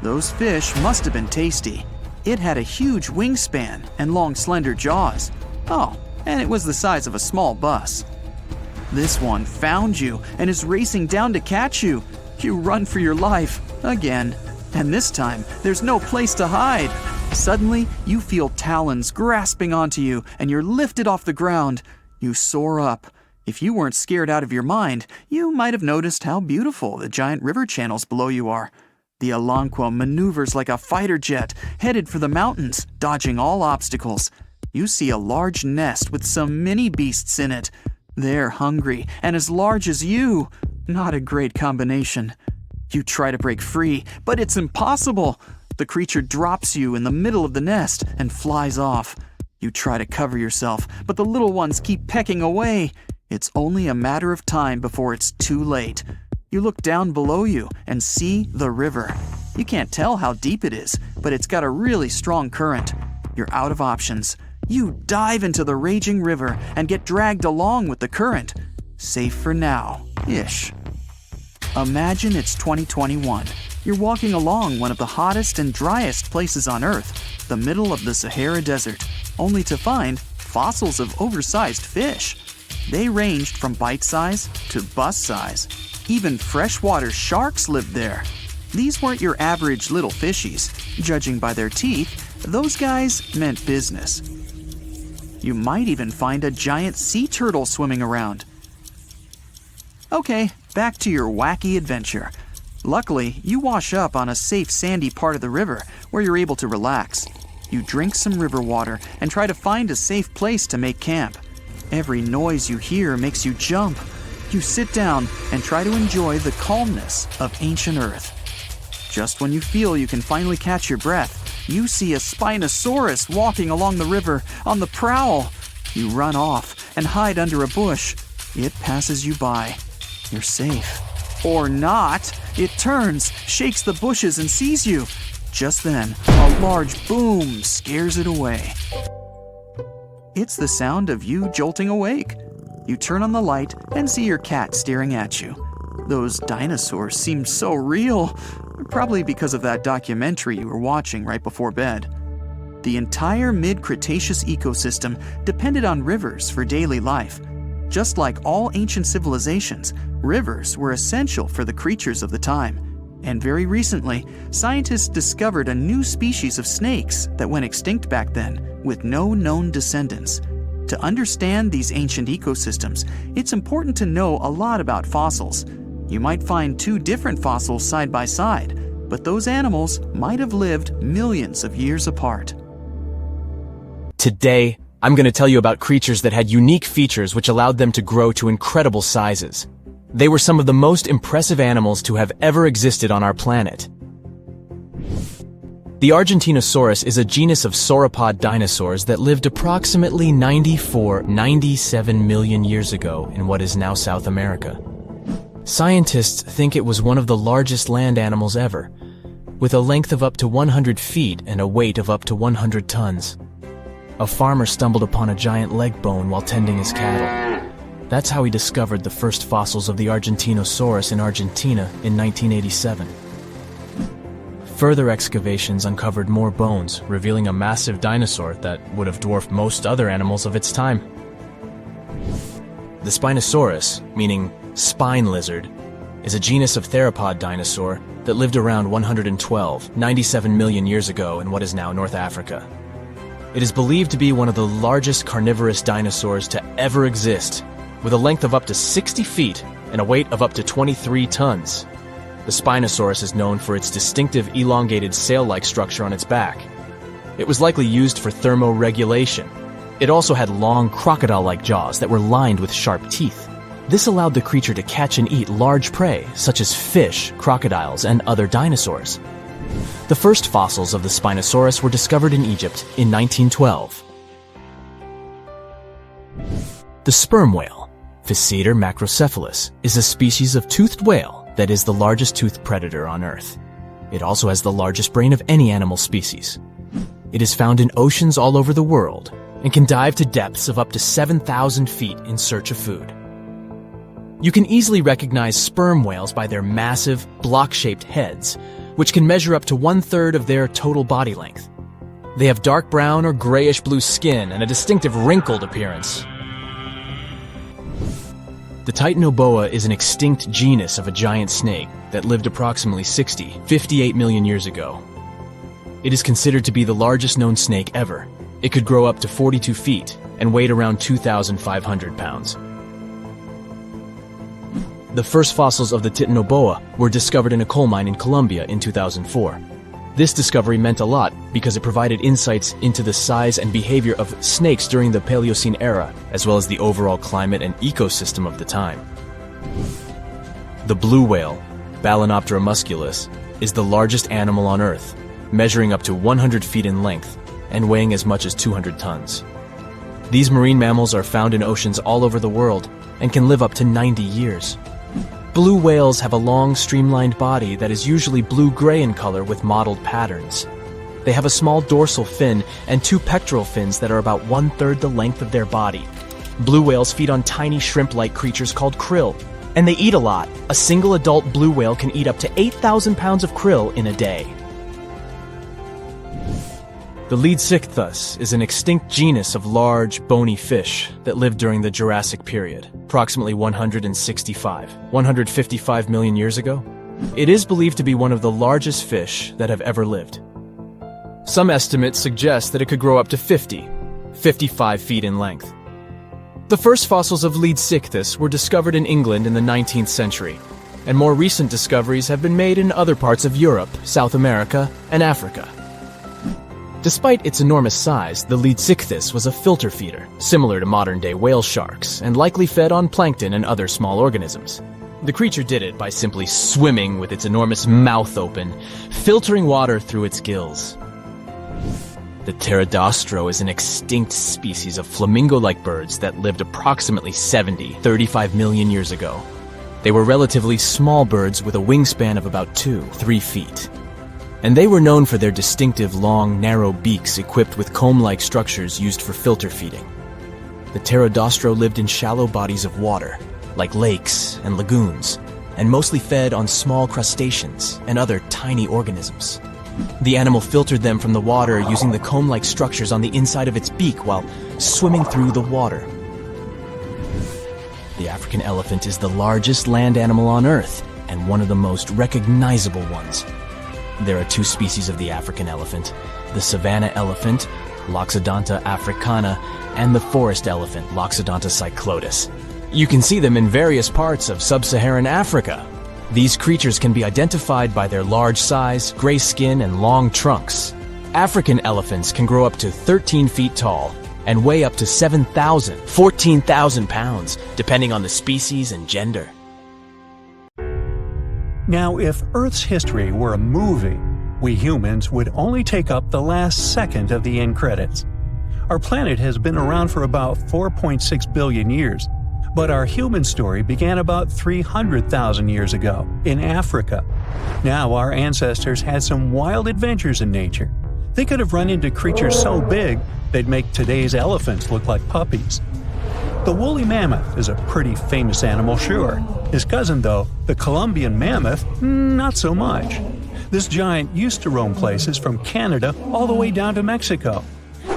Those fish must have been tasty. It had a huge wingspan and long, slender jaws. Oh, and it was the size of a small bus. This one found you and is racing down to catch you. You run for your life, again. And this time, there's no place to hide. Suddenly, you feel talons grasping onto you and you're lifted off the ground. You soar up. If you weren't scared out of your mind, you might have noticed how beautiful the giant river channels below you are. The Alanqua maneuvers like a fighter jet, headed for the mountains, dodging all obstacles. You see a large nest with some mini beasts in it. They're hungry and as large as you. Not a great combination. You try to break free, but it's impossible. The creature drops you in the middle of the nest and flies off. You try to cover yourself, but the little ones keep pecking away. It's only a matter of time before it's too late. You look down below you and see the river. You can't tell how deep it is, but it's got a really strong current. You're out of options. You dive into the raging river and get dragged along with the current. Safe for now-ish. Imagine it's 2021. You're walking along one of the hottest and driest places on Earth, the middle of the Sahara Desert, only to find fossils of oversized fish. They ranged from bite-size to bus-size. Even freshwater sharks lived there. These weren't your average little fishies. Judging by their teeth, those guys meant business. You might even find a giant sea turtle swimming around. Okay, back to your wacky adventure. Luckily, you wash up on a safe sandy part of the river where you're able to relax. You drink some river water and try to find a safe place to make camp. Every noise you hear makes you jump. You sit down and try to enjoy the calmness of ancient Earth. Just when you feel you can finally catch your breath, you see a Spinosaurus walking along the river on the prowl. You run off and hide under a bush. It passes you by. You're safe. Or not. It turns, shakes the bushes, and sees you. Just then, a large boom scares it away. It's the sound of you jolting awake. You turn on the light and see your cat staring at you. Those dinosaurs seem so real, probably because of that documentary you were watching right before bed. The entire mid-Cretaceous ecosystem depended on rivers for daily life. Just like all ancient civilizations, rivers were essential for the creatures of the time. And very recently, scientists discovered a new species of snakes that went extinct back then, with no known descendants. To understand these ancient ecosystems, it's important to know a lot about fossils. You might find two different fossils side by side, but those animals might have lived millions of years apart. Today, I'm going to tell you about creatures that had unique features which allowed them to grow to incredible sizes. They were some of the most impressive animals to have ever existed on our planet. The Argentinosaurus is a genus of sauropod dinosaurs that lived approximately 97 million years ago in what is now South America. Scientists think it was one of the largest land animals ever, with a length of up to 100 feet and a weight of up to 100 tons. A farmer stumbled upon a giant leg bone while tending his cattle. That's how he discovered the first fossils of the Argentinosaurus in Argentina in 1987. Further excavations uncovered more bones, revealing a massive dinosaur that would have dwarfed most other animals of its time. The Spinosaurus, meaning spine lizard, is a genus of theropod dinosaur that lived around 97 million years ago in what is now North Africa. It is believed to be one of the largest carnivorous dinosaurs to ever exist, with a length of up to 60 feet and a weight of up to 23 tons. The Spinosaurus is known for its distinctive elongated sail-like structure on its back. It was likely used for thermoregulation. It also had long crocodile-like jaws that were lined with sharp teeth. This allowed the creature to catch and eat large prey, such as fish, crocodiles, and other dinosaurs. The first fossils of the Spinosaurus were discovered in Egypt in 1912. The sperm whale, Physeter macrocephalus, is a species of toothed whale that is the largest toothed predator on Earth. It also has the largest brain of any animal species. It is found in oceans all over the world and can dive to depths of up to 7,000 feet in search of food. You can easily recognize sperm whales by their massive, block-shaped heads, which can measure up to 1/3 of their total body length. They have dark brown or grayish-blue skin and a distinctive wrinkled appearance. The Titanoboa is an extinct genus of a giant snake that lived approximately 58 million years ago. It is considered to be the largest known snake ever. It could grow up to 42 feet and weighed around 2,500 pounds. The first fossils of the Titanoboa were discovered in a coal mine in Colombia in 2004. This discovery meant a lot because it provided insights into the size and behavior of snakes during the Paleocene era, as well as the overall climate and ecosystem of the time. The blue whale, Balænoptera musculus, is the largest animal on Earth, measuring up to 100 feet in length and weighing as much as 200 tons. These marine mammals are found in oceans all over the world and can live up to 90 years. Blue whales have a long, streamlined body that is usually blue-gray in color with mottled patterns. They have a small dorsal fin and 2 pectoral fins that are about 1/3 the length of their body. Blue whales feed on tiny shrimp-like creatures called krill, and they eat a lot. A single adult blue whale can eat up to 8,000 pounds of krill in a day. The Leadsichthus is an extinct genus of large, bony fish that lived during the Jurassic period, approximately 155 million years ago. It is believed to be one of the largest fish that have ever lived. Some estimates suggest that it could grow up to 55 feet in length. The first fossils of Leadsichthus were discovered in England in the 19th century, and more recent discoveries have been made in other parts of Europe, South America, and Africa. Despite its enormous size, the Leadsichthus was a filter feeder, similar to modern-day whale sharks, and likely fed on plankton and other small organisms. The creature did it by simply swimming with its enormous mouth open, filtering water through its gills. The Pterodostro is an extinct species of flamingo-like birds that lived approximately 35 million years ago. They were relatively small birds with a wingspan of about 2-3 feet. And they were known for their distinctive long, narrow beaks equipped with comb-like structures used for filter feeding. The Pterodostro lived in shallow bodies of water, like lakes and lagoons, and mostly fed on small crustaceans and other tiny organisms. The animal filtered them from the water using the comb-like structures on the inside of its beak while swimming through the water. The African elephant is the largest land animal on Earth and one of the most recognizable ones. There are 2 species of the African elephant, the savanna elephant, Loxodonta africana, and the forest elephant, Loxodonta cyclotis. You can see them in various parts of sub-Saharan Africa. These creatures can be identified by their large size, gray skin, and long trunks. African elephants can grow up to 13 feet tall and weigh up to 14,000 pounds, depending on the species and gender. Now, if Earth's history were a movie, we humans would only take up the last second of the end credits. Our planet has been around for about 4.6 billion years, but our human story began about 300,000 years ago in Africa. Now, our ancestors had some wild adventures in nature. They could have run into creatures so big they'd make today's elephants look like puppies. The woolly mammoth is a pretty famous animal, sure. His cousin, though, the Colombian mammoth, not so much. This giant used to roam places from Canada all the way down to Mexico.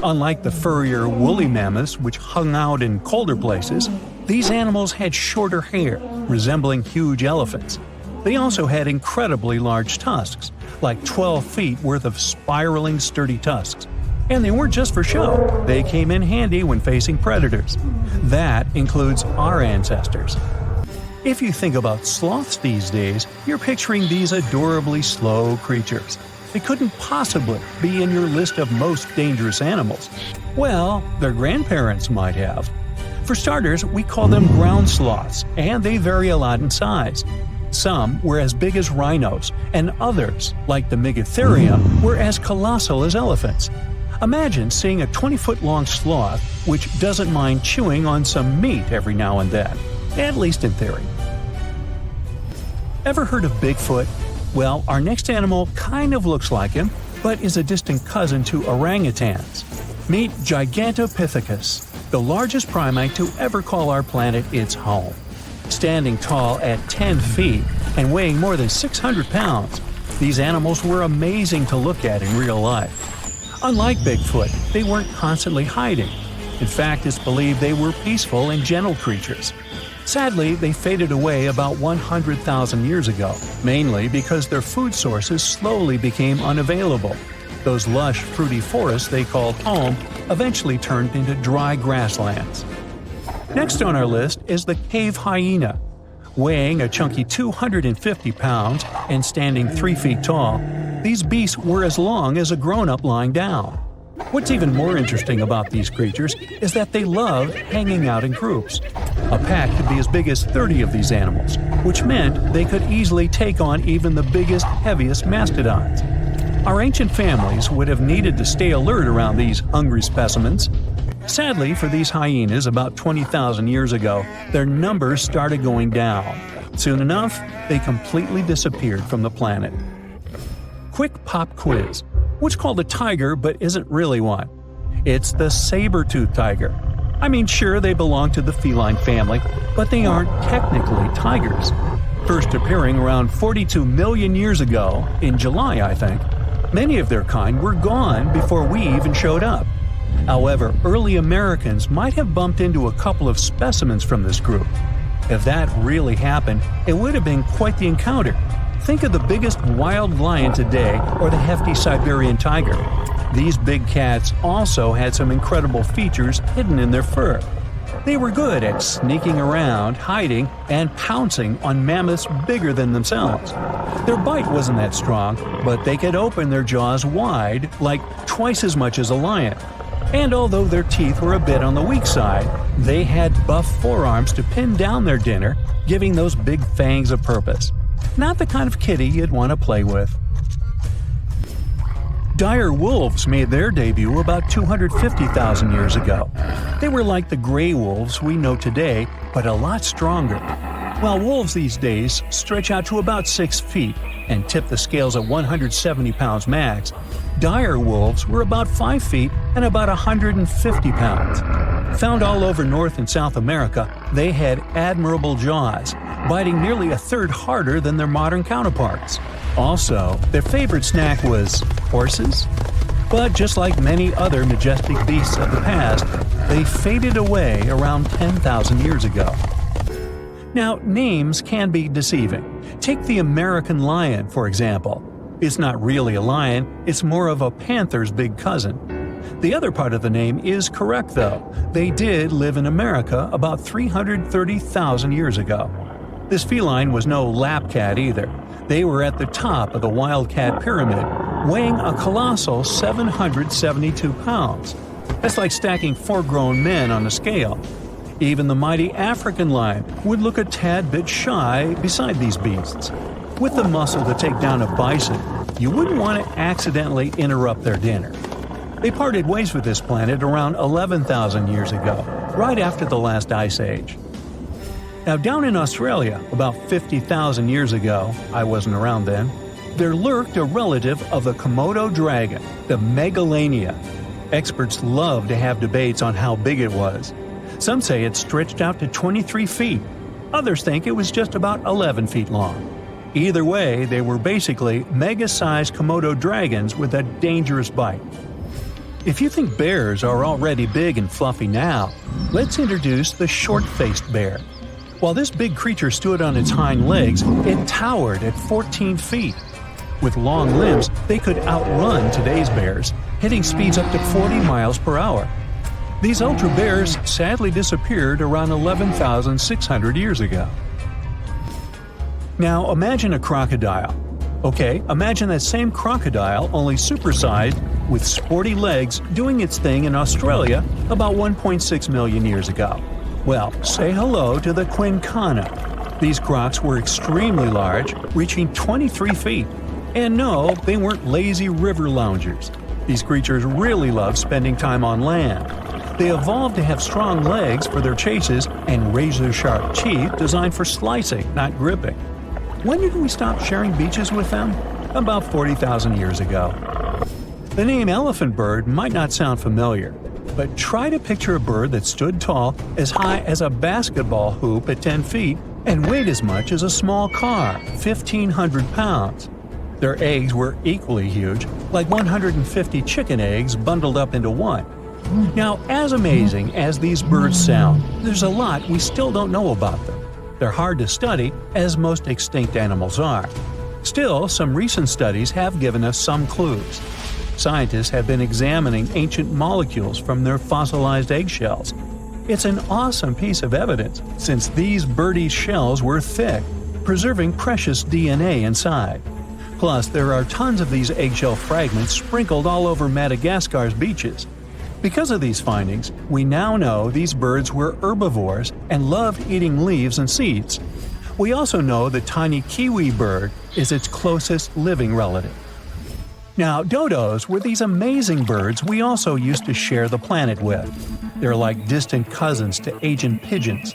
Unlike the furrier woolly mammoths, which hung out in colder places, these animals had shorter hair, resembling huge elephants. They also had incredibly large tusks, like 12 feet worth of spiraling, sturdy tusks. And they weren't just for show, they came in handy when facing predators. That includes our ancestors. If you think about sloths these days, you're picturing these adorably slow creatures. They couldn't possibly be in your list of most dangerous animals. Well, their grandparents might have. For starters, we call them ground sloths, and they vary a lot in size. Some were as big as rhinos, and others, like the Megatherium, were as colossal as elephants. Imagine seeing a 20-foot-long sloth which doesn't mind chewing on some meat every now and then, at least in theory. Ever heard of Bigfoot? Well, our next animal kind of looks like him, but is a distant cousin to orangutans. Meet Gigantoythecus, the largest primate to ever call our planet its home. Standing tall at 10 feet and weighing more than 600 pounds, these animals were amazing to look at in real life. Unlike Bigfoot, they weren't constantly hiding. In fact, it's believed they were peaceful and gentle creatures. Sadly, they faded away about 100,000 years ago, mainly because their food sources slowly became unavailable. Those lush, fruity forests they called home eventually turned into dry grasslands. Next on our list is the cave hyena. Weighing a chunky 250 pounds and standing 3 feet tall, these beasts were as long as a grown-up lying down. What's even more interesting about these creatures is that they loved hanging out in groups. A pack could be as big as 30 of these animals, which meant they could easily take on even the biggest, heaviest mastodons. Our ancient families would have needed to stay alert around these hungry specimens. Sadly for these hyenas, about 20,000 years ago, their numbers started going down. Soon enough, they completely disappeared from the planet. Quick pop quiz. What's called a tiger but isn't really one? It's the Sabertooth tiger. I mean, sure, they belong to the feline family, but they aren't technically tigers. First appearing around 42 million years ago, in July, I think, many of their kind were gone before we even showed up. However, early Americans might have bumped into a couple of specimens from this group. If that really happened, it would have been quite the encounter. Think of the biggest wild lion today or the hefty Siberian tiger. These big cats also had some incredible features hidden in their fur. They were good at sneaking around, hiding, and pouncing on mammoths bigger than themselves. Their bite wasn't that strong, but they could open their jaws wide, like twice as much as a lion. And although their teeth were a bit on the weak side, they had buff forearms to pin down their dinner, giving those big fangs a purpose. Not the kind of kitty you'd want to play with. Dire wolves made their debut about 250,000 years ago. They were like the gray wolves we know today, but a lot stronger. While wolves these days stretch out to about 6 feet and tip the scales at 170 pounds max, dire wolves were about 5 feet and about 150 pounds. Found all over North and South America, they had admirable jaws, biting nearly a third harder than their modern counterparts. Also, their favorite snack was horses. But just like many other majestic beasts of the past, they faded away around 10,000 years ago. Now, names can be deceiving. Take the American lion, for example. It's not really a lion, it's more of a panther's big cousin. The other part of the name is correct, though. They did live in America about 330,000 years ago. This feline was no lap cat either. They were at the top of the wildcat pyramid, weighing a colossal 772 pounds. That's like stacking 4 grown men on a scale. Even the mighty African lion would look a tad bit shy beside these beasts. With the muscle to take down a bison, you wouldn't want to accidentally interrupt their dinner. They parted ways with this planet around 11,000 years ago, right after the last ice age. Now, down in Australia, about 50,000 years ago, I wasn't around then, there lurked a relative of the Komodo dragon, the Megalania. Experts love to have debates on how big it was. Some say it stretched out to 23 feet. Others think it was just about 11 feet long. Either way, they were basically mega-sized Komodo dragons with a dangerous bite. If you think bears are already big and fluffy now, let's introduce the short-faced bear. While this big creature stood on its hind legs, it towered at 14 feet. With long limbs, they could outrun today's bears, hitting speeds up to 40 miles per hour. These ultra bears sadly disappeared around 11,600 years ago. Now imagine a crocodile. Okay, imagine that same crocodile, only supersized, with sporty legs, doing its thing in Australia about 1.6 million years ago. Well, say hello to the quincana. These crocs were extremely large, reaching 23 feet. And no, they weren't lazy river loungers. These creatures really loved spending time on land. They evolved to have strong legs for their chases and razor-sharp teeth designed for slicing, not gripping. When did we stop sharing beaches with them? About 40,000 years ago. The name elephant bird might not sound familiar, but try to picture a bird that stood tall as high as a basketball hoop at 10 feet and weighed as much as a small car, 1,500 pounds. Their eggs were equally huge, like 150 chicken eggs bundled up into one. Now, as amazing as these birds sound, there's a lot we still don't know about them. They're hard to study, as most extinct animals are. Still, some recent studies have given us some clues. Scientists have been examining ancient molecules from their fossilized eggshells. It's an awesome piece of evidence, since these birdie shells were thick, preserving precious DNA inside. Plus, there are tons of these eggshell fragments sprinkled all over Madagascar's beaches. Because of these findings, we now know these birds were herbivores and loved eating leaves and seeds. We also know the tiny kiwi bird is its closest living relative. Now, dodos were these amazing birds we also used to share the planet with. They're like distant cousins to Asian pigeons.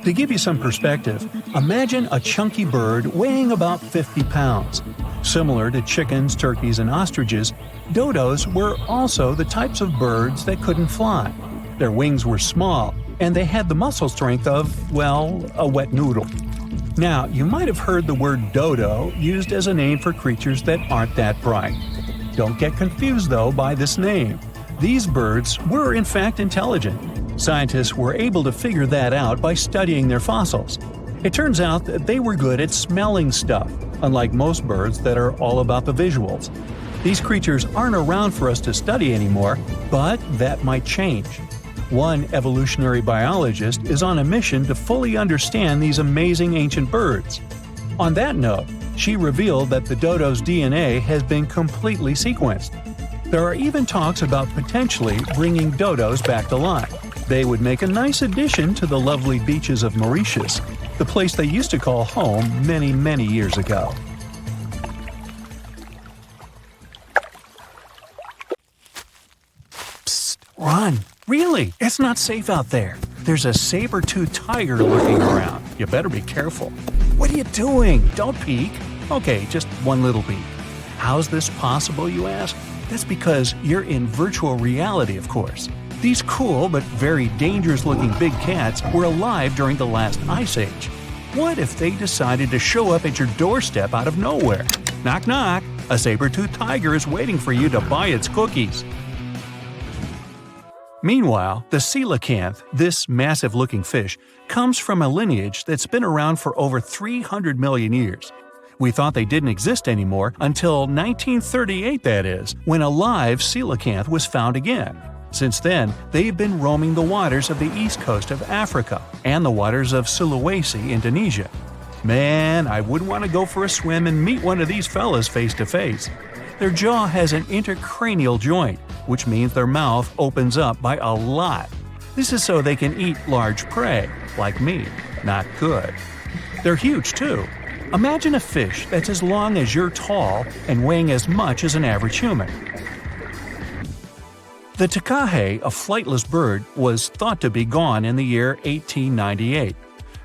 To give you some perspective, imagine a chunky bird weighing about 50 pounds. Similar to chickens, turkeys, and ostriches, dodos were also the types of birds that couldn't fly. Their wings were small, and they had the muscle strength of, well, a wet noodle. Now, you might have heard the word dodo used as a name for creatures that aren't that bright. Don't get confused, though, by this name. These birds were, in fact, intelligent. Scientists were able to figure that out by studying their fossils. It turns out that they were good at smelling stuff, unlike most birds that are all about the visuals. These creatures aren't around for us to study anymore, but that might change. One evolutionary biologist is on a mission to fully understand these amazing ancient birds. On that note, she revealed that the dodo's DNA has been completely sequenced. There are even talks about potentially bringing dodos back to life. They would make a nice addition to the lovely beaches of Mauritius, the place they used to call home many, many years ago. Psst, run! Really, it's not safe out there. There's a saber-tooth tiger lurking around. You better be careful. What are you doing? Don't peek. Okay, just one little peek. How's this possible, you ask? That's because you're in virtual reality, of course. These cool but very dangerous-looking big cats were alive during the last ice age. What if they decided to show up at your doorstep out of nowhere? Knock knock, a saber-toothed tiger is waiting for you to buy its cookies. Meanwhile, the coelacanth, this massive-looking fish, comes from a lineage that's been around for over 300 million years. We thought they didn't exist anymore until 1938, that is, when a live coelacanth was found again. Since then, they've been roaming the waters of the east coast of Africa and the waters of Sulawesi, Indonesia. Man, I wouldn't want to go for a swim and meet one of these fellas face to face. Their jaw has an intercranial joint, which means their mouth opens up by a lot. This is so they can eat large prey, like me. Not good. They're huge too. Imagine a fish that's as long as you're tall and weighing as much as an average human. The takahe, a flightless bird, was thought to be gone in the year 1898.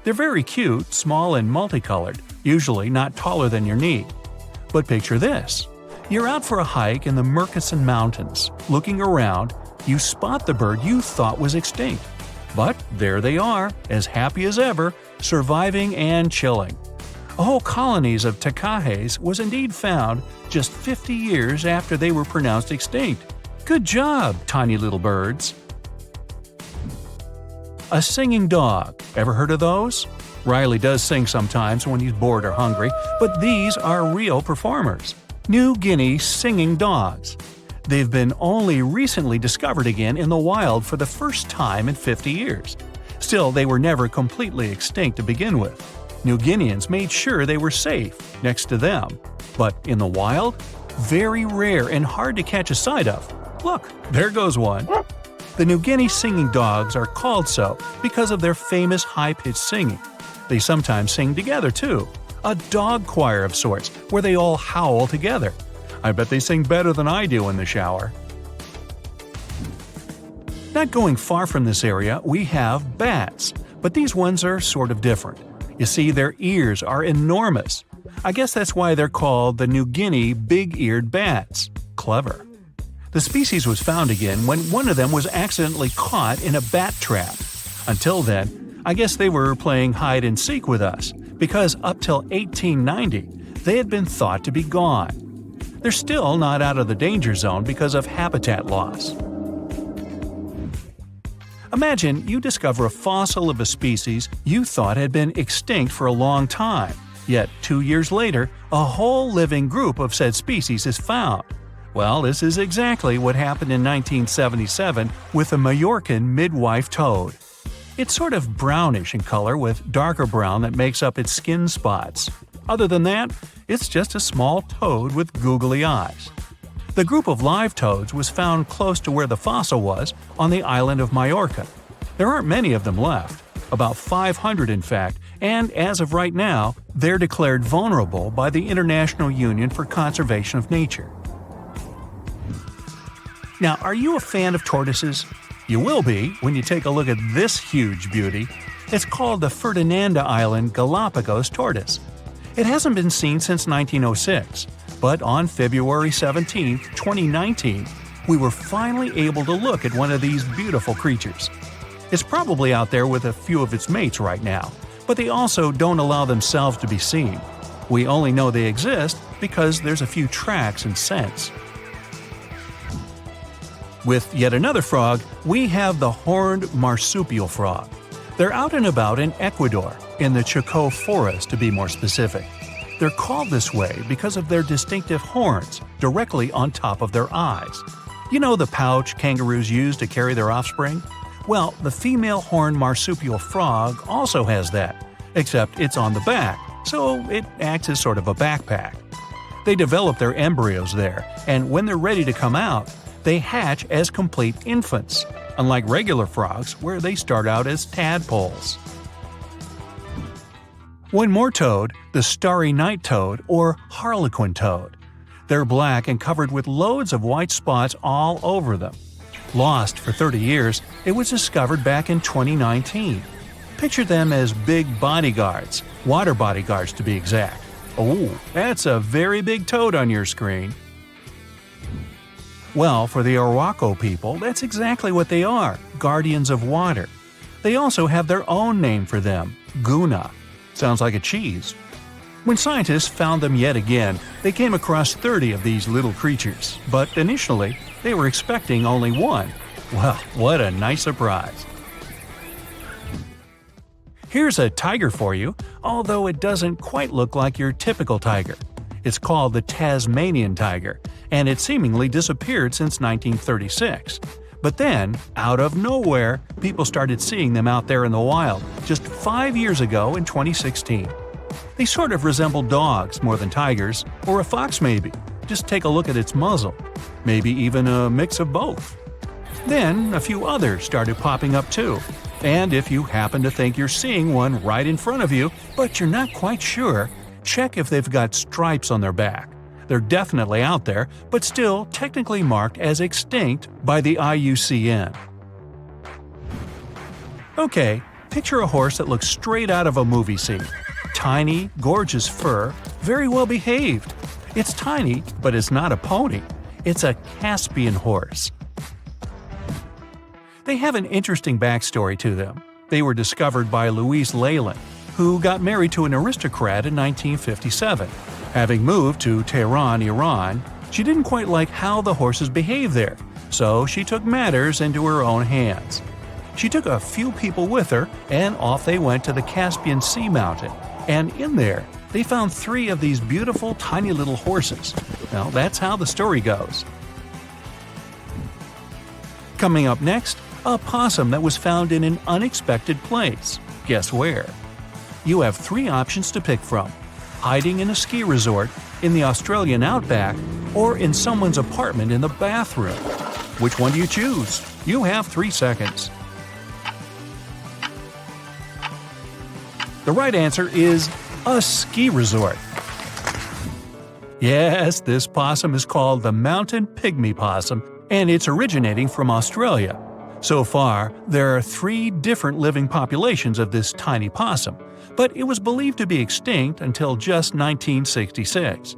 They're very cute, small and multicolored, usually not taller than your knee. But picture this. You're out for a hike in the Murchison Mountains. Looking around, you spot the bird you thought was extinct. But there they are, as happy as ever, surviving and chilling. Whole colonies of takahes was indeed found just 50 years after they were pronounced extinct. Good job, tiny little birds. A singing dog. Ever heard of those? Riley does sing sometimes when he's bored or hungry, but these are real performers. New Guinea singing dogs. They've been only recently discovered again in the wild for the first time in 50 years. Still, they were never completely extinct to begin with. New Guineans made sure they were safe next to them. But in the wild, very rare and hard to catch a sight of. Look, there goes one. The New Guinea singing dogs are called so because of their famous high-pitched singing. They sometimes sing together too. A dog choir of sorts, where they all howl together. I bet they sing better than I do in the shower. Not going far from this area, we have bats, but these ones are sort of different. You see, their ears are enormous. I guess that's why they're called the New Guinea big-eared bats. Clever. The species was found again when one of them was accidentally caught in a bat trap. Until then, I guess they were playing hide-and-seek with us, because up till 1890, they had been thought to be gone. They're still not out of the danger zone because of habitat loss. Imagine you discover a fossil of a species you thought had been extinct for a long time, yet 2 years later, a whole living group of said species is found. Well, this is exactly what happened in 1977 with the Majorcan midwife toad. It's sort of brownish in color with darker brown that makes up its skin spots. Other than that, it's just a small toad with googly eyes. The group of live toads was found close to where the fossil was, on the island of Majorca. There aren't many of them left, about 500 in fact, and as of right now, they're declared vulnerable by the International Union for Conservation of Nature. Now, are you a fan of tortoises? You will be when you take a look at this huge beauty. It's called the Ferdinanda Island Galapagos tortoise. It hasn't been seen since 1906, but on February 17, 2019, we were finally able to look at one of these beautiful creatures. It's probably out there with a few of its mates right now, but they also don't allow themselves to be seen. We only know they exist because there's a few tracks and scents. With yet another frog, we have the horned marsupial frog. They're out and about in Ecuador, in the Chocó forest to be more specific. They're called this way because of their distinctive horns directly on top of their eyes. You know the pouch kangaroos use to carry their offspring? Well, the female horned marsupial frog also has that, except it's on the back, so it acts as sort of a backpack. They develop their embryos there, and when they're ready to come out, they hatch as complete infants, unlike regular frogs where they start out as tadpoles. One more toad, the starry night toad or harlequin toad. They're black and covered with loads of white spots all over them. Lost for 30 years, it was discovered back in 2019. Picture them as big bodyguards, water bodyguards to be exact. Oh, that's a very big toad on your screen. Well, for the Arhuaco people, that's exactly what they are, guardians of water. They also have their own name for them, Guna. Sounds like a cheese. When scientists found them yet again, they came across 30 of these little creatures, but initially, they were expecting only one. Well, what a nice surprise. Here's a tiger for you, although it doesn't quite look like your typical tiger. It's called the Tasmanian tiger, and it seemingly disappeared since 1936. But then, out of nowhere, people started seeing them out there in the wild just 5 years ago in 2016. They sort of resemble dogs more than tigers, or a fox maybe. Just take a look at its muzzle. Maybe even a mix of both. Then, a few others started popping up too. And if you happen to think you're seeing one right in front of you, but you're not quite sure, check if they've got stripes on their back. They're definitely out there, but still technically marked as extinct by the IUCN. Okay, picture a horse that looks straight out of a movie scene. Tiny, gorgeous fur, very well behaved. It's tiny, but it's not a pony. It's a Caspian horse. They have an interesting backstory to them. They were discovered by Louise Leyland, who got married to an aristocrat in 1957. Having moved to Tehran, Iran, she didn't quite like how the horses behaved there, so she took matters into her own hands. She took a few people with her, and off they went to the Caspian Sea mountain. And in there, they found 3 of these beautiful tiny little horses. Now, that's how the story goes. Coming up next, a possum that was found in an unexpected place. Guess where? You have 3 options to pick from: hiding in a ski resort, in the Australian outback, or in someone's apartment in the bathroom. Which one do you choose? You have 3 seconds. The right answer is a ski resort. Yes, this possum is called the mountain pygmy possum, and it's originating from Australia. So far, there are 3 different living populations of this tiny possum, but it was believed to be extinct until just 1966.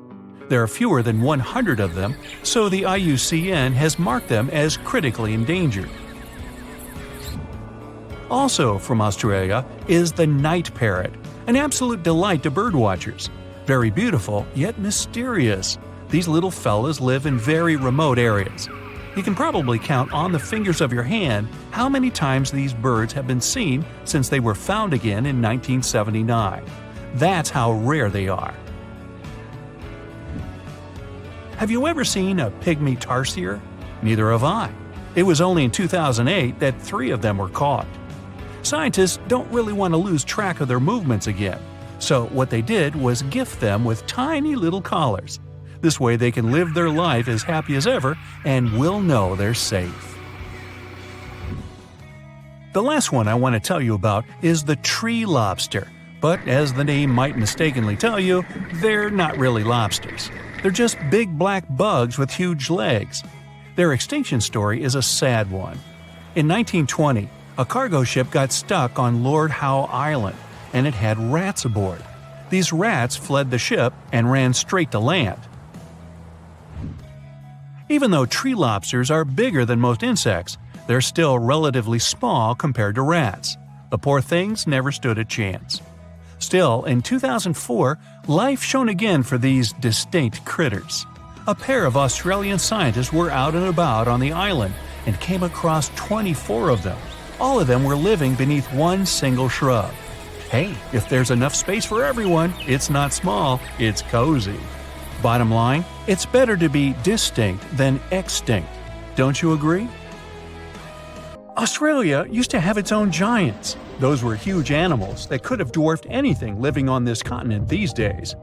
There are fewer than 100 of them, so the IUCN has marked them as critically endangered. Also from Australia is the night parrot, an absolute delight to birdwatchers. Very beautiful, yet mysterious. These little fellas live in very remote areas. You can probably count on the fingers of your hand how many times these birds have been seen since they were found again in 1979. That's how rare they are. Have you ever seen a pygmy tarsier? Neither have I. It was only in 2008 that 3 of them were caught. Scientists don't really want to lose track of their movements again, so what they did was gift them with tiny little collars. This way they can live their life as happy as ever and will know they're safe. The last one I want to tell you about is the tree lobster, but as the name might mistakenly tell you, they're not really lobsters. They're just big black bugs with huge legs. Their extinction story is a sad one. In 1920, a cargo ship got stuck on Lord Howe Island, and it had rats aboard. These rats fled the ship and ran straight to land. Even though tree lobsters are bigger than most insects, they're still relatively small compared to rats. The poor things never stood a chance. Still, in 2004, life shone again for these distinct critters. A pair of Australian scientists were out and about on the island and came across 24 of them. All of them were living beneath one single shrub. Hey, if there's enough space for everyone, it's not small, it's cozy. Bottom line, it's better to be distinct than extinct. Don't you agree? Australia used to have its own giants. Those were huge animals that could have dwarfed anything living on this continent these days.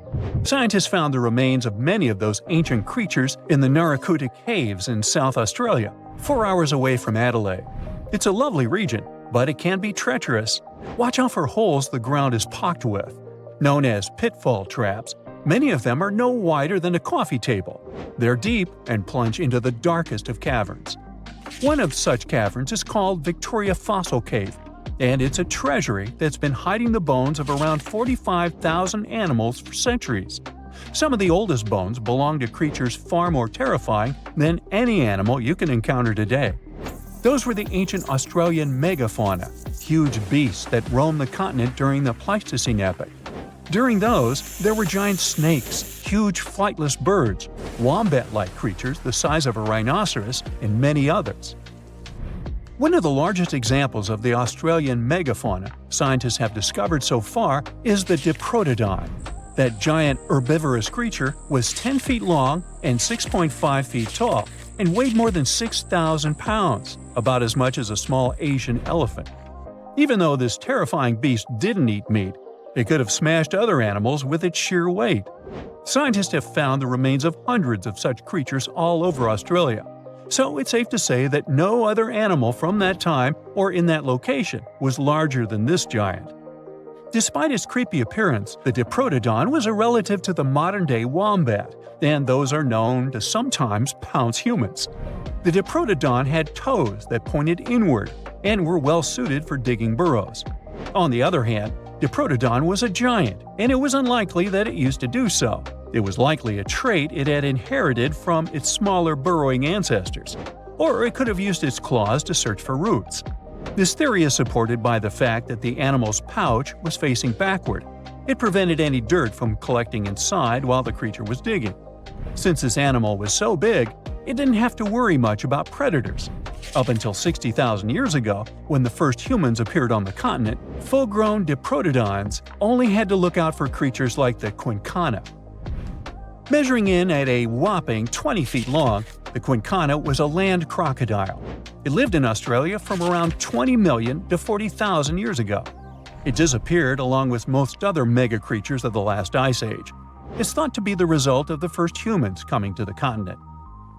Scientists found the remains of many of those ancient creatures in the Narracuta Caves in South Australia, 4 hours away from Adelaide. It's a lovely region, but it can be treacherous. Watch out for holes the ground is pocked with. Known as pitfall traps, many of them are no wider than a coffee table. They're deep and plunge into the darkest of caverns. One of such caverns is called Victoria Fossil Cave, and it's a treasury that's been hiding the bones of around 45,000 animals for centuries. Some of the oldest bones belong to creatures far more terrifying than any animal you can encounter today. Those were the ancient Australian megafauna, huge beasts that roamed the continent during the Pleistocene epoch. During those, there were giant snakes, huge flightless birds, wombat-like creatures the size of a rhinoceros, and many others. One of the largest examples of the Australian megafauna scientists have discovered so far is the Diprotodon. That giant herbivorous creature was 10 feet long and 6.5 feet tall, and weighed more than 6,000 pounds, about as much as a small Asian elephant. Even though this terrifying beast didn't eat meat, it could have smashed other animals with its sheer weight. Scientists have found the remains of hundreds of such creatures all over Australia, so it's safe to say that no other animal from that time or in that location was larger than this giant. Despite its creepy appearance, the Diprotodon was a relative to the modern-day wombat, and those are known to sometimes pounce humans. The Diprotodon had toes that pointed inward and were well suited for digging burrows. On the other hand, Diprotodon was a giant, and it was unlikely that it used to do so. It was likely a trait it had inherited from its smaller burrowing ancestors, or it could have used its claws to search for roots. This theory is supported by the fact that the animal's pouch was facing backward. It prevented any dirt from collecting inside while the creature was digging. Since this animal was so big, it didn't have to worry much about predators. Up until 60,000 years ago, when the first humans appeared on the continent, full-grown Diprotodons only had to look out for creatures like the quincana. Measuring in at a whopping 20 feet long, the quincana was a land crocodile. It lived in Australia from around 20 million to 40,000 years ago. It disappeared along with most other mega-creatures of the last ice age. It's thought to be the result of the first humans coming to the continent.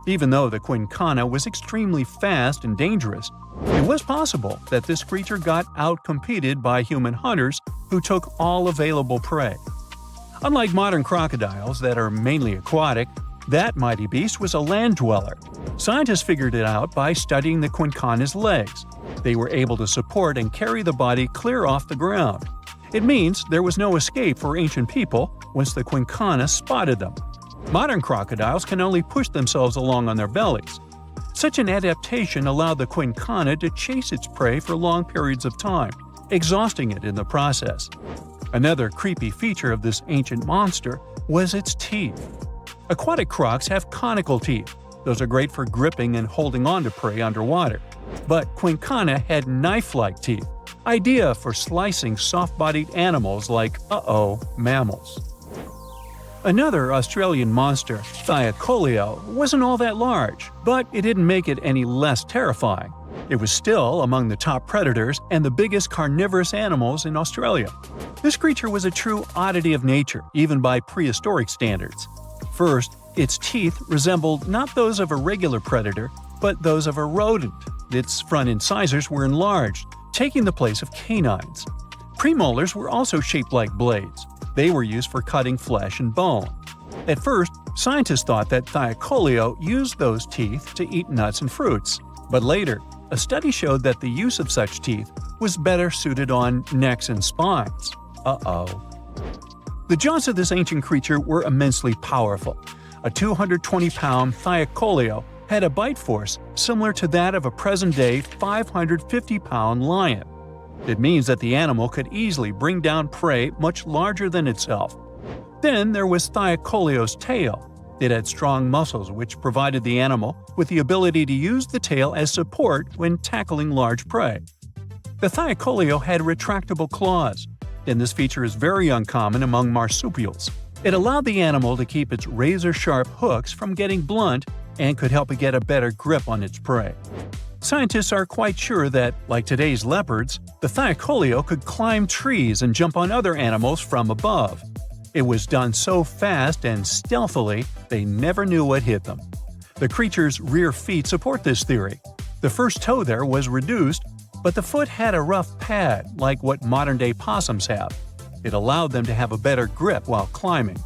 Even though the quincana was extremely fast and dangerous, it was possible that this creature got outcompeted by human hunters who took all available prey. Unlike modern crocodiles that are mainly aquatic, that mighty beast was a land dweller. Scientists figured it out by studying the quincana's legs. They were able to support and carry the body clear off the ground. It means there was no escape for ancient people once the quincana spotted them. Modern crocodiles can only push themselves along on their bellies. Such an adaptation allowed the quincana to chase its prey for long periods of time, exhausting it in the process. Another creepy feature of this ancient monster was its teeth. Aquatic crocs have conical teeth. Those are great for gripping and holding on to prey underwater. But quincana had knife-like teeth, ideal for slicing soft-bodied animals like, mammals. Another Australian monster, Thylacoleo, wasn't all that large, but it didn't make it any less terrifying. It was still among the top predators and the biggest carnivorous animals in Australia. This creature was a true oddity of nature, even by prehistoric standards. First, its teeth resembled not those of a regular predator, but those of a rodent. Its front incisors were enlarged, taking the place of canines. Premolars were also shaped like blades. They were used for cutting flesh and bone. At first, scientists thought that Thylacoleo used those teeth to eat nuts and fruits. But later, a study showed that the use of such teeth was better suited on necks and spines. The jaws of this ancient creature were immensely powerful. A 220-pound Thylacoleo had a bite force similar to that of a present-day 550-pound lion. It means that the animal could easily bring down prey much larger than itself. Then there was Thylacoleo's tail. It had strong muscles which provided the animal with the ability to use the tail as support when tackling large prey. The Thylacoleo had retractable claws, and this feature is very uncommon among marsupials. It allowed the animal to keep its razor-sharp hooks from getting blunt and could help it get a better grip on its prey. Scientists are quite sure that, like today's leopards, the Thylacoleo could climb trees and jump on other animals from above. It was done so fast and stealthily, they never knew what hit them. The creature's rear feet support this theory. The first toe there was reduced, but the foot had a rough pad like what modern-day possums have. It allowed them to have a better grip while climbing.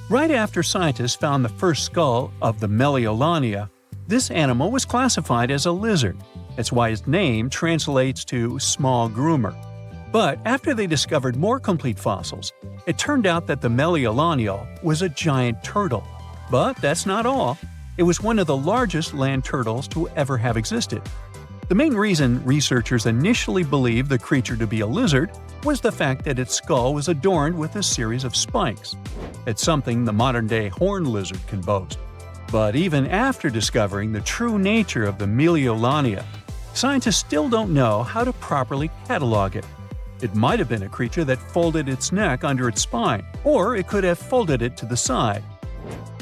Right after scientists found the first skull of the Megalodon, this animal was classified as a lizard. That's why its name translates to small groomer. But after they discovered more complete fossils, it turned out that the Megalodon was a giant turtle. But that's not all. It was one of the largest land turtles to ever have existed. The main reason researchers initially believed the creature to be a lizard was the fact that its skull was adorned with a series of spikes. It's something the modern-day horned lizard can boast. But even after discovering the true nature of the Megalodon, Scientists still don't know how to properly catalog it. It might have been a creature that folded its neck under its spine, or it could have folded it to the side.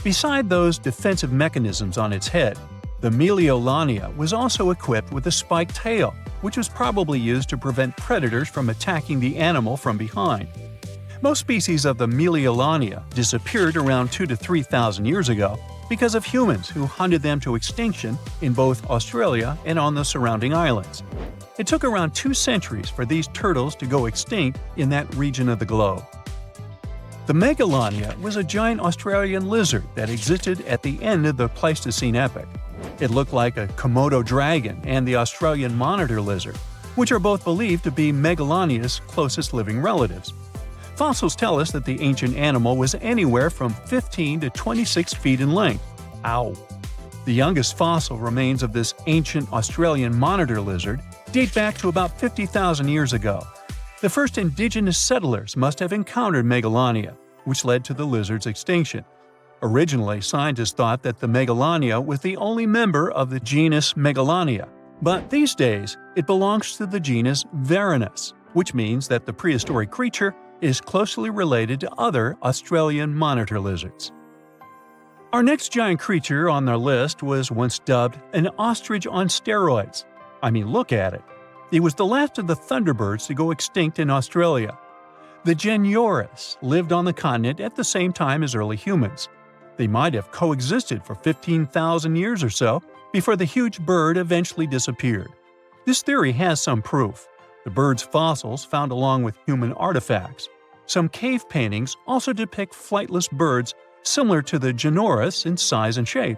Beside those defensive mechanisms on its head, the Megalodon was also equipped with a spiked tail, which was probably used to prevent predators from attacking the animal from behind. Most species of the Megalodon disappeared around 2,000 to 3,000 years ago because of humans who hunted them to extinction in both Australia and on the surrounding islands. It took around 2 centuries for these turtles to go extinct in that region of the globe. The Megalodon was a giant Australian lizard that existed at the end of the Pleistocene epoch. It looked like a Komodo dragon and the Australian monitor lizard, which are both believed to be Megalodon's closest living relatives. Fossils tell us that the ancient animal was anywhere from 15 to 26 feet in length. Ow! The youngest fossil remains of this ancient Australian monitor lizard date back to about 50,000 years ago. The first indigenous settlers must have encountered Megalodon, which led to the lizard's extinction. Originally, scientists thought that the Megalodon was the only member of the genus Megalonia, but these days it belongs to the genus Varanus, which means that the prehistoric creature is closely related to other Australian monitor lizards. Our next giant creature on our list was once dubbed an ostrich on steroids. I mean, look at it. It was the last of the thunderbirds to go extinct in Australia. The Gigantoythecus lived on the continent at the same time as early humans. They might have coexisted for 15,000 years or so before the huge bird eventually disappeared. This theory has some proof. The bird's fossils found along with human artifacts. Some cave paintings also depict flightless birds similar to the Gigantoythecus in size and shape.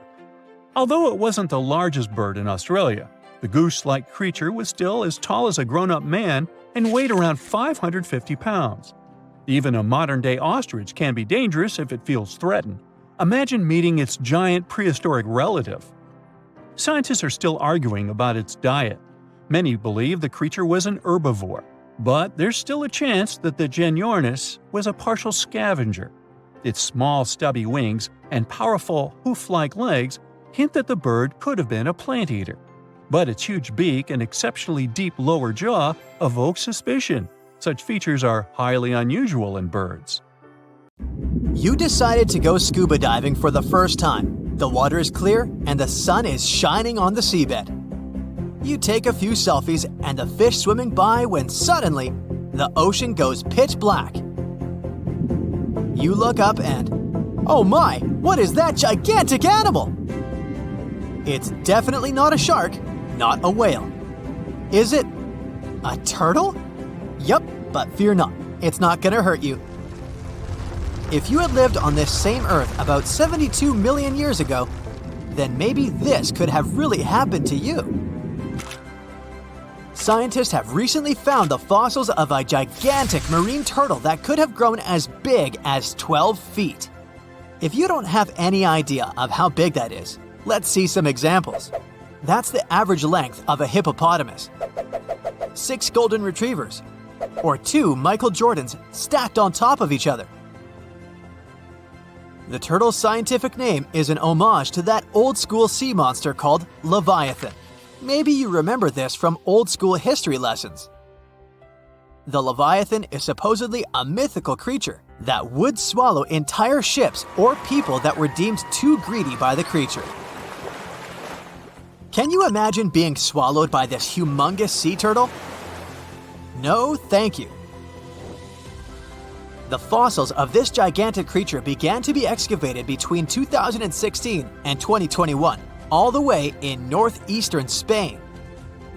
Although it wasn't the largest bird in Australia, the goose-like creature was still as tall as a grown-up man and weighed around 550 pounds. Even a modern-day ostrich can be dangerous if it feels threatened. Imagine meeting its giant prehistoric relative. Scientists are still arguing about its diet. Many believe the creature was an herbivore, but there's still a chance that the Gigantoythecus was a partial scavenger. Its small, stubby wings and powerful hoof-like legs hint that the bird could have been a plant eater. But its huge beak and exceptionally deep lower jaw evoke suspicion. Such features are highly unusual in birds. You decided to go scuba diving for the first time. The water is clear and the sun is shining on the seabed. You take a few selfies and the fish swimming by when suddenly, the ocean goes pitch black. You look up and, oh my, what is that gigantic animal? It's definitely not a shark, not a whale. Is it a turtle? Yup, but fear not, it's not gonna hurt you. If you had lived on this same Earth about 72 million years ago, then maybe this could have really happened to you. Scientists have recently found the fossils of a gigantic marine turtle that could have grown as big as 12 feet. If you don't have any idea of how big that is, let's see some examples. That's the average length of a hippopotamus, 6 golden retrievers, or 2 Michael Jordans stacked on top of each other. The turtle's scientific name is an homage to that old-school sea monster called Leviathan. Maybe you remember this from old-school history lessons. The Leviathan is supposedly a mythical creature that would swallow entire ships or people that were deemed too greedy by the creature. Can you imagine being swallowed by this humongous sea turtle? No, thank you. The fossils of this gigantic creature began to be excavated between 2016 and 2021, all the way in northeastern Spain.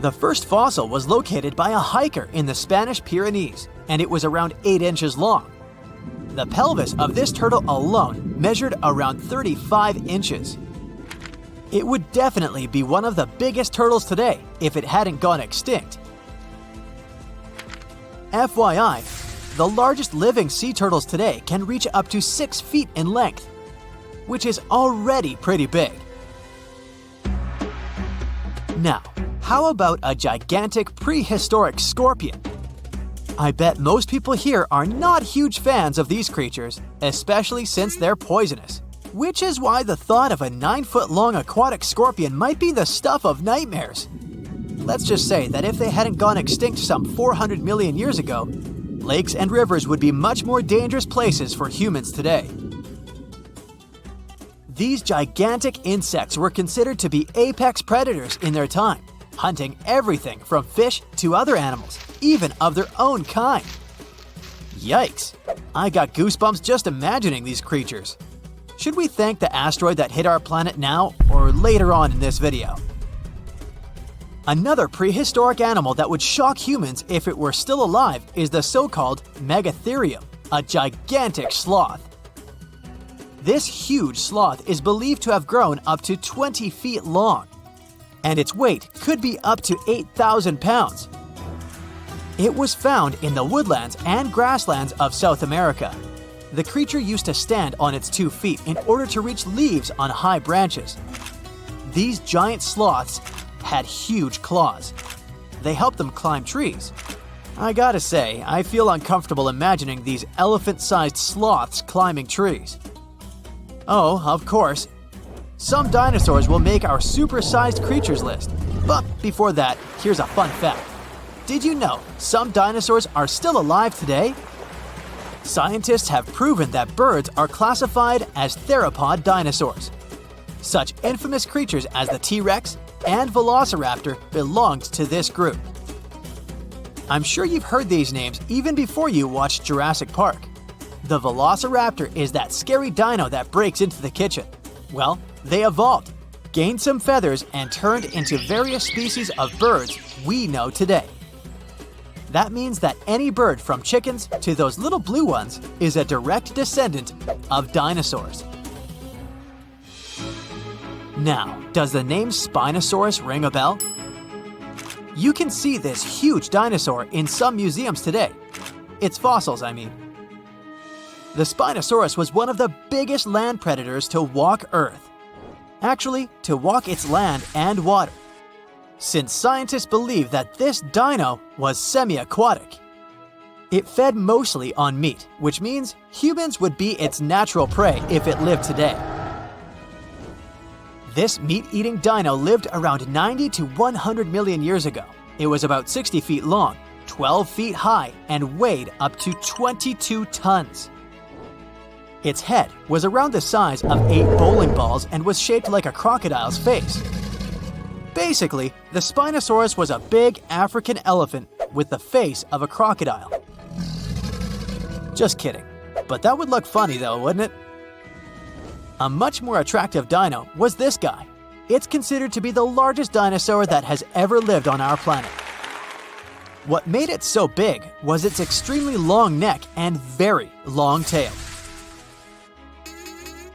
The first fossil was located by a hiker in the Spanish Pyrenees, and it was around 8 inches long. The pelvis of this turtle alone measured around 35 inches. It would definitely be one of the biggest turtles today if it hadn't gone extinct. FYI, the largest living sea turtles today can reach up to 6 feet in length, which is already pretty big. Now, how about a gigantic prehistoric scorpion? I bet most people here are not huge fans of these creatures, especially since they're poisonous, which is why the thought of a 9-foot-long aquatic scorpion might be the stuff of nightmares. Let's just say that if they hadn't gone extinct some 400 million years ago, lakes and rivers would be much more dangerous places for humans today. These gigantic insects were considered to be apex predators in their time, hunting everything from fish to other animals, even of their own kind. Yikes! I got goosebumps just imagining these creatures. Should we thank the asteroid that hit our planet now or later on in this video? Another prehistoric animal that would shock humans if it were still alive is the so-called Megatherium, a gigantic sloth. This huge sloth is believed to have grown up to 20 feet long, and its weight could be up to 8,000 pounds. It was found in the woodlands and grasslands of South America. The creature used to stand on its 2 feet in order to reach leaves on high branches. These giant sloths had huge claws. They helped them climb trees. I gotta say, I feel uncomfortable imagining these elephant-sized sloths climbing trees. Oh, of course, some dinosaurs will make our super-sized creatures list. But before that, here's a fun fact. Did you know some dinosaurs are still alive today? Scientists have proven that birds are classified as theropod dinosaurs. Such infamous creatures as the T-Rex and Velociraptor belonged to this group. I'm sure you've heard these names even before you watched Jurassic Park. The Velociraptor is that scary dino that breaks into the kitchen. Well, they evolved, gained some feathers, and turned into various species of birds we know today. That means that any bird from chickens to those little blue ones is a direct descendant of dinosaurs. Now, does the name Spinosaurus ring a bell? You can see this huge dinosaur in some museums today. Its fossils, I mean. The Spinosaurus was one of the biggest land predators to walk Earth. Actually, to walk its land and water, since scientists believe that this dino was semi-aquatic. It fed mostly on meat, which means humans would be its natural prey if it lived today. This meat-eating dino lived around 90 to 100 million years ago. It was about 60 feet long, 12 feet high, and weighed up to 22 tons. Its head was around the size of 8 bowling balls and was shaped like a crocodile's face. Basically, the Spinosaurus was a big African elephant with the face of a crocodile. Just kidding. But that would look funny though, wouldn't it? A much more attractive dino was this guy. It's considered to be the largest dinosaur that has ever lived on our planet. What made it so big was its extremely long neck and very long tail.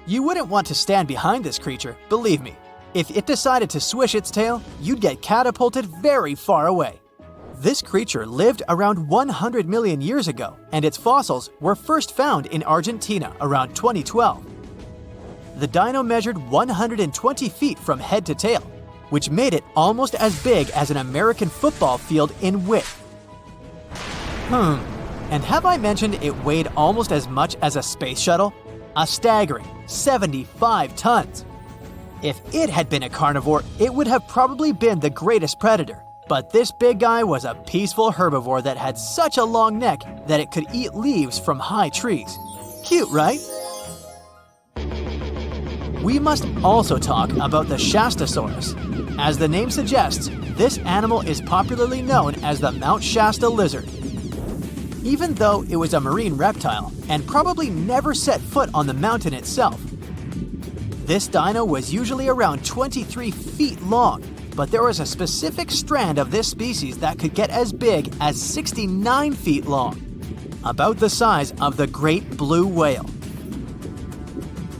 You wouldn't want to stand behind this creature, believe me. If it decided to swish its tail, you'd get catapulted very far away. This creature lived around 100 million years ago, and its fossils were first found in Argentina around 2012. The dino measured 120 feet from head to tail, which made it almost as big as an American football field in width. And have I mentioned it weighed almost as much as a space shuttle? A staggering 75 tons. If it had been a carnivore, it would have probably been the greatest predator. But this big guy was a peaceful herbivore that had such a long neck that it could eat leaves from high trees. Cute, right? We must also talk about the Shastasaurus. As the name suggests, this animal is popularly known as the Mount Shasta lizard. Even though it was a marine reptile and probably never set foot on the mountain itself, this dino was usually around 23 feet long, but there was a specific strand of this species that could get as big as 69 feet long, about the size of the great blue whale.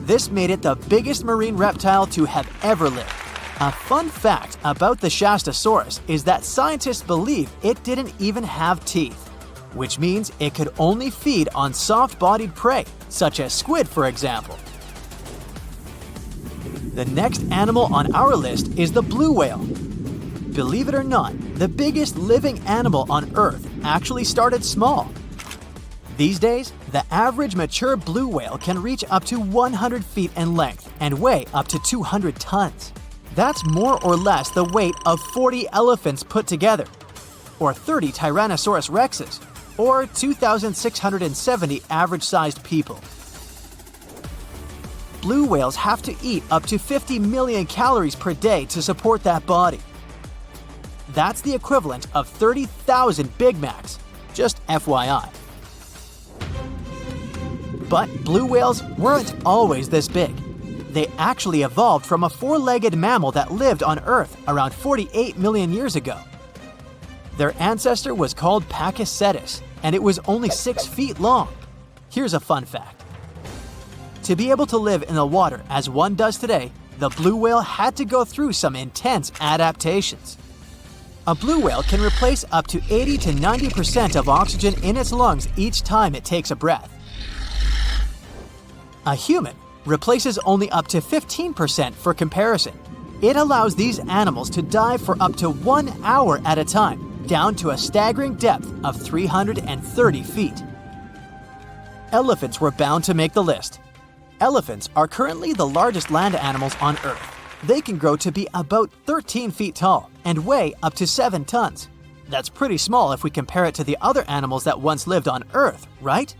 This made it the biggest marine reptile to have ever lived. A fun fact about the Shastasaurus is that scientists believe it didn't even have teeth, which means it could only feed on soft-bodied prey, such as squid, for example. The next animal on our list is the blue whale. Believe it or not, the biggest living animal on Earth actually started small. These days, the average mature blue whale can reach up to 100 feet in length and weigh up to 200 tons. That's more or less the weight of 40 elephants put together, or 30 Tyrannosaurus rexes, or 2,670 average-sized people. Blue whales have to eat up to 50 million calories per day to support that body. That's the equivalent of 30,000 Big Macs, just FYI. But blue whales weren't always this big. They actually evolved from a four-legged mammal that lived on Earth around 48 million years ago. Their ancestor was called Pakicetus, and it was only 6 feet long. Here's a fun fact. To be able to live in the water as one does today, the blue whale had to go through some intense adaptations. A blue whale can replace up to 80 to 90% of oxygen in its lungs each time it takes a breath. A human replaces only up to 15% for comparison. It allows these animals to dive for up to 1 hour at a time, down to a staggering depth of 330 feet. Elephants were bound to make the list. Elephants are currently the largest land animals on Earth. They can grow to be about 13 feet tall and weigh up to 7 tons. That's pretty small if we compare it to the other animals that once lived on Earth, right?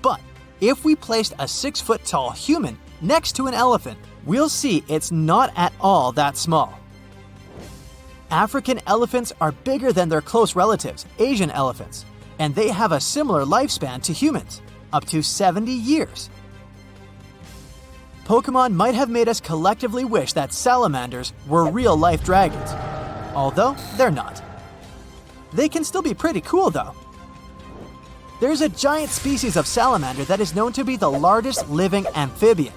But if we placed a 6-foot-tall human next to an elephant, we'll see it's not at all that small. African elephants are bigger than their close relatives, Asian elephants, and they have a similar lifespan to humans, up to 70 years. Pokemon might have made us collectively wish that salamanders were real-life dragons, although they're not. They can still be pretty cool though. There's a giant species of salamander that is known to be the largest living amphibian.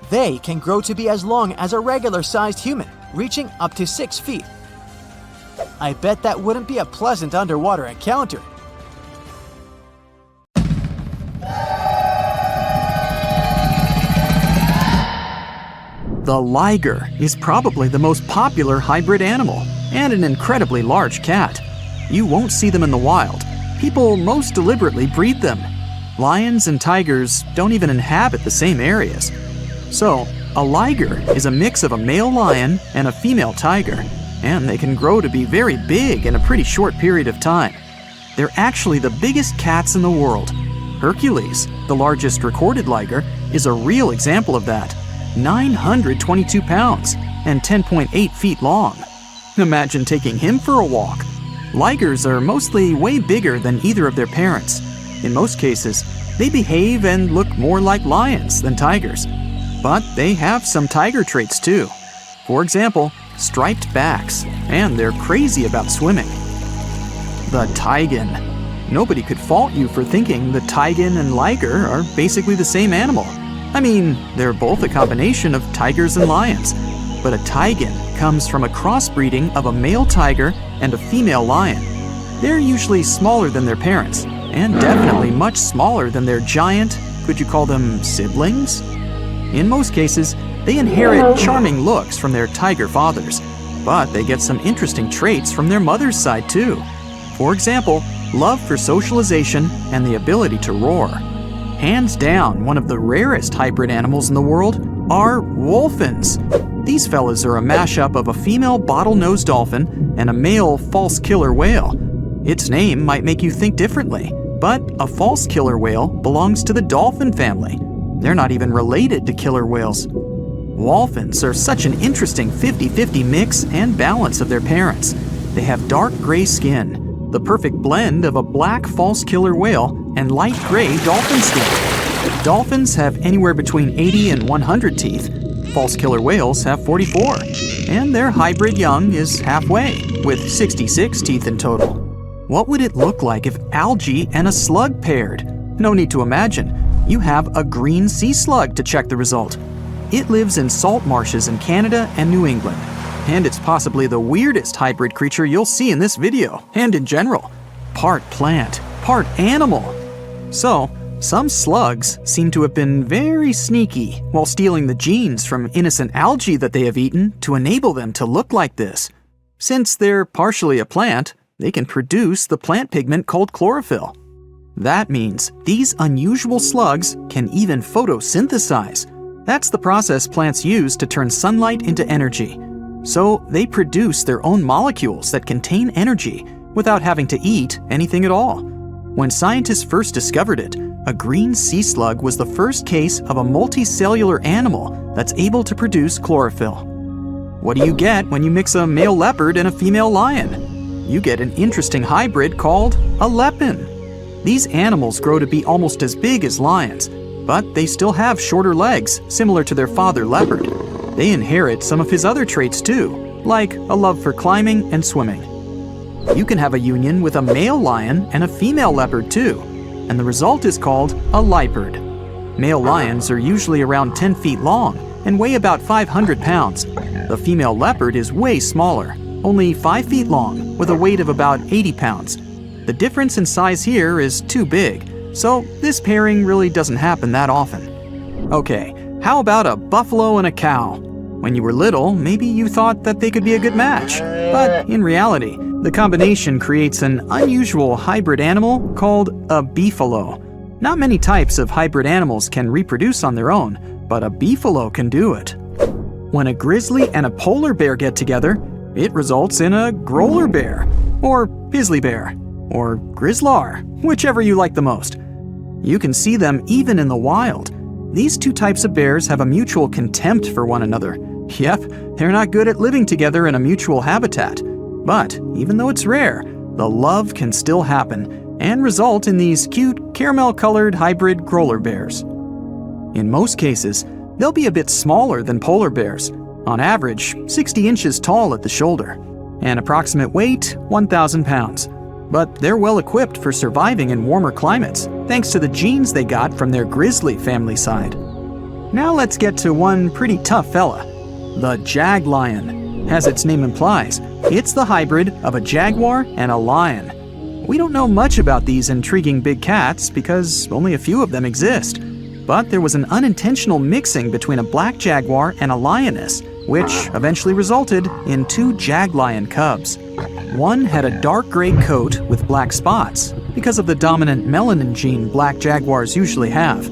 They can grow to be as long as a regular-sized human, reaching up to 6 feet. I bet that wouldn't be a pleasant underwater encounter. The liger is probably the most popular hybrid animal and an incredibly large cat. You won't see them in the wild. People most deliberately breed them. Lions and tigers don't even inhabit the same areas. So, a liger is a mix of a male lion and a female tiger, and they can grow to be very big in a pretty short period of time. They're actually the biggest cats in the world. Hercules, the largest recorded liger, is a real example of that. 922 pounds and 10.8 feet long. Imagine taking him for a walk. Ligers are mostly way bigger than either of their parents. In most cases, they behave and look more like lions than tigers. But they have some tiger traits too. For example, striped backs, and they're crazy about swimming. The taigen. Nobody could fault you for thinking the taigen and liger are basically the same animal. I mean, they're both a combination of tigers and lions, but a taigen comes from a crossbreeding of a male tiger and a female lion. They're usually smaller than their parents, and definitely much smaller than their giant, could you call them siblings? In most cases, they inherit charming looks from their tiger fathers, but they get some interesting traits from their mother's side too. For example, love for socialization and the ability to roar. Hands down, one of the rarest hybrid animals in the world are wolfins. These fellas are a mashup of a female bottlenose dolphin and a male false killer whale. Its name might make you think differently, but a false killer whale belongs to the dolphin family. They're not even related to killer whales. Wolfins are such an interesting 50-50 mix and balance of their parents. They have dark gray skin, the perfect blend of a black false killer whale and light gray dolphin skin. Dolphins have anywhere between 80 and 100 teeth. False killer whales have 44. And their hybrid young is halfway, with 66 teeth in total. What would it look like if algae and a slug paired? No need to imagine. You have a green sea slug to check the result. It lives in salt marshes in Canada and New England. And it's possibly the weirdest hybrid creature you'll see in this video, and in general. Part plant, part animal. So, some slugs seem to have been very sneaky while stealing the genes from innocent algae that they have eaten to enable them to look like this. Since they're partially a plant, they can produce the plant pigment called chlorophyll. That means these unusual slugs can even photosynthesize. That's the process plants use to turn sunlight into energy. So they produce their own molecules that contain energy without having to eat anything at all. When scientists first discovered it, a green sea slug was the first case of a multicellular animal that's able to produce chlorophyll. What do you get when you mix a male leopard and a female lion? You get an interesting hybrid called a lepin. These animals grow to be almost as big as lions, but they still have shorter legs, similar to their father leopard. They inherit some of his other traits too, like a love for climbing and swimming. You can have a union with a male lion and a female leopard too, and the result is called a leopard. Male lions are usually around 10 feet long and weigh about 500 pounds. The female leopard is way smaller, only 5 feet long, with a weight of about 80 pounds. The difference in size here is too big, so this pairing really doesn't happen that often. Okay, how about a buffalo and a cow? When you were little, maybe you thought that they could be a good match, but in reality, the combination creates an unusual hybrid animal called a beefalo. Not many types of hybrid animals can reproduce on their own, but a beefalo can do it. When a grizzly and a polar bear get together, it results in a growler bear, or grizzly bear, or grizzlar, whichever you like the most. You can see them even in the wild. These two types of bears have a mutual contempt for one another. Yep, they're not good at living together in a mutual habitat. But even though it's rare, the love can still happen and result in these cute caramel-colored hybrid growler bears. In most cases, they'll be a bit smaller than polar bears, on average 60 inches tall at the shoulder, and approximate weight 1,000 pounds. But they're well equipped for surviving in warmer climates, thanks to the genes they got from their grizzly family side. Now let's get to one pretty tough fella, the jag lion. As its name implies, it's the hybrid of a jaguar and a lion. We don't know much about these intriguing big cats because only a few of them exist. But there was an unintentional mixing between a black jaguar and a lioness, which eventually resulted in 2 jag lion cubs. One had a dark gray coat with black spots because of the dominant melanin gene black jaguars usually have.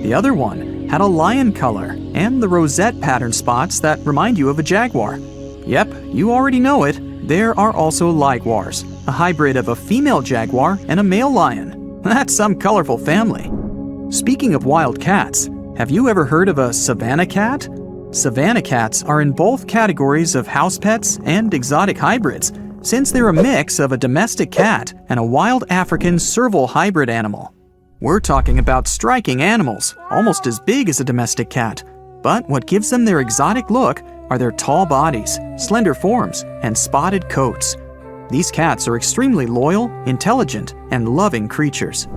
The other one had a lion color and the rosette pattern spots that remind you of a jaguar. Yep, you already know it. There are also ligwars, a hybrid of a female jaguar and a male lion. That's some colorful family. Speaking of wild cats, have you ever heard of a savanna cat? Savanna cats are in both categories of house pets and exotic hybrids, since they're a mix of a domestic cat and a wild African serval hybrid animal. We're talking about striking animals, almost as big as a domestic cat. But what gives them their exotic look are their tall bodies, slender forms, and spotted coats. These cats are extremely loyal, intelligent, and loving creatures.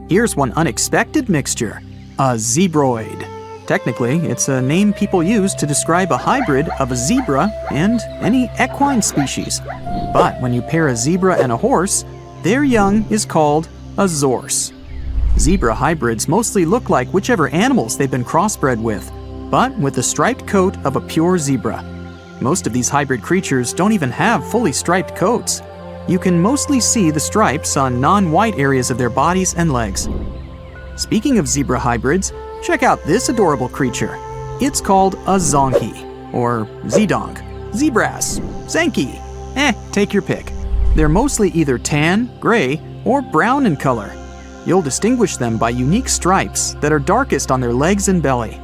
Here's one unexpected mixture, a zebroid. Technically, it's a name people use to describe a hybrid of a zebra and any equine species. But when you pair a zebra and a horse, their young is called a zorse. Zebra hybrids mostly look like whichever animals they've been crossbred with, but with the striped coat of a pure zebra. Most of these hybrid creatures don't even have fully striped coats. You can mostly see the stripes on non-white areas of their bodies and legs. Speaking of zebra hybrids, check out this adorable creature. It's called a zonky, or zedonk, zebras, zenki. Take your pick. They're mostly either tan, gray, or brown in color. You'll distinguish them by unique stripes that are darkest on their legs and belly.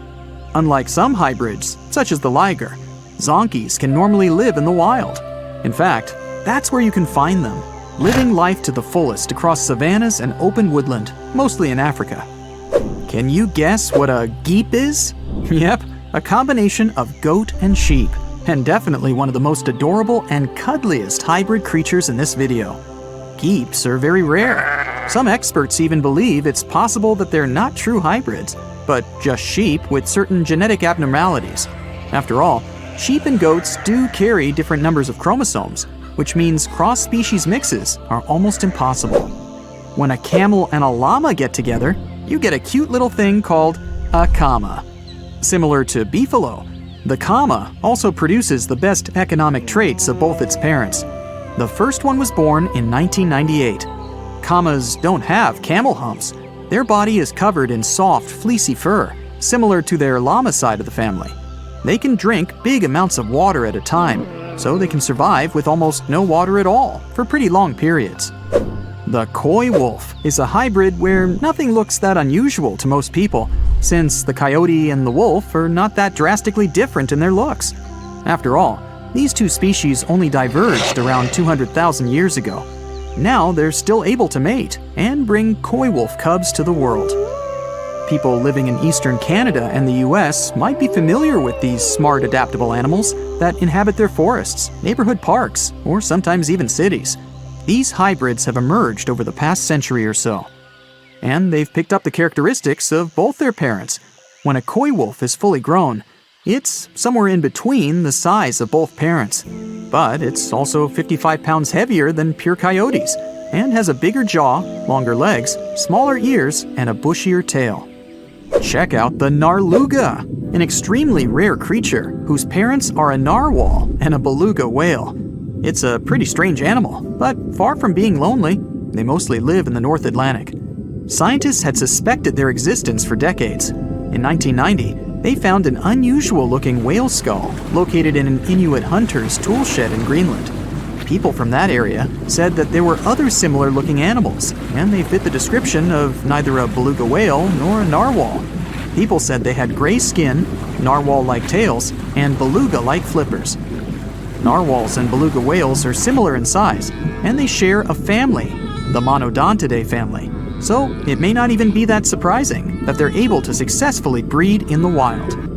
Unlike some hybrids, such as the liger, zonkis can normally live in the wild. In fact, that's where you can find them, living life to the fullest across savannas and open woodland, mostly in Africa. Can you guess what a geep is? Yep, a combination of goat and sheep, and definitely one of the most adorable and cuddliest hybrid creatures in this video. Geeps are very rare. Some experts even believe it's possible that they're not true hybrids, but just sheep with certain genetic abnormalities. After all, sheep and goats do carry different numbers of chromosomes, which means cross-species mixes are almost impossible. When a camel and a llama get together, you get a cute little thing called a kama. Similar to beefalo, the kama also produces the best economic traits of both its parents. The first one was born in 1998. Kamas don't have camel humps. Their body is covered in soft, fleecy fur, similar to their llama side of the family. They can drink big amounts of water at a time, so they can survive with almost no water at all for pretty long periods. The coy wolf is a hybrid where nothing looks that unusual to most people, since the coyote and the wolf are not that drastically different in their looks. After all, these two species only diverged around 200,000 years ago. Now they're still able to mate and bring coy wolf cubs to the world. People living in eastern Canada and the US might be familiar with these smart, adaptable animals that inhabit their forests, neighborhood parks, or sometimes even cities. These hybrids have emerged over the past century or so, and they've picked up the characteristics of both their parents. When a coy wolf is fully grown, it's somewhere in between the size of both parents, but it's also 55 pounds heavier than pure coyotes and has a bigger jaw, longer legs, smaller ears, and a bushier tail. Check out the narluga, an extremely rare creature whose parents are a narwhal and a beluga whale. It's a pretty strange animal, but far from being lonely, they mostly live in the North Atlantic. Scientists had suspected their existence for decades. In 1990, they found an unusual-looking whale skull located in an Inuit hunter's tool shed in Greenland. People from that area said that there were other similar-looking animals, and they fit the description of neither a beluga whale nor a narwhal. People said they had gray skin, narwhal-like tails, and beluga-like flippers. Narwhals and beluga whales are similar in size, and they share a family, the Monodontidae family. So it may not even be that surprising that they're able to successfully breed in the wild.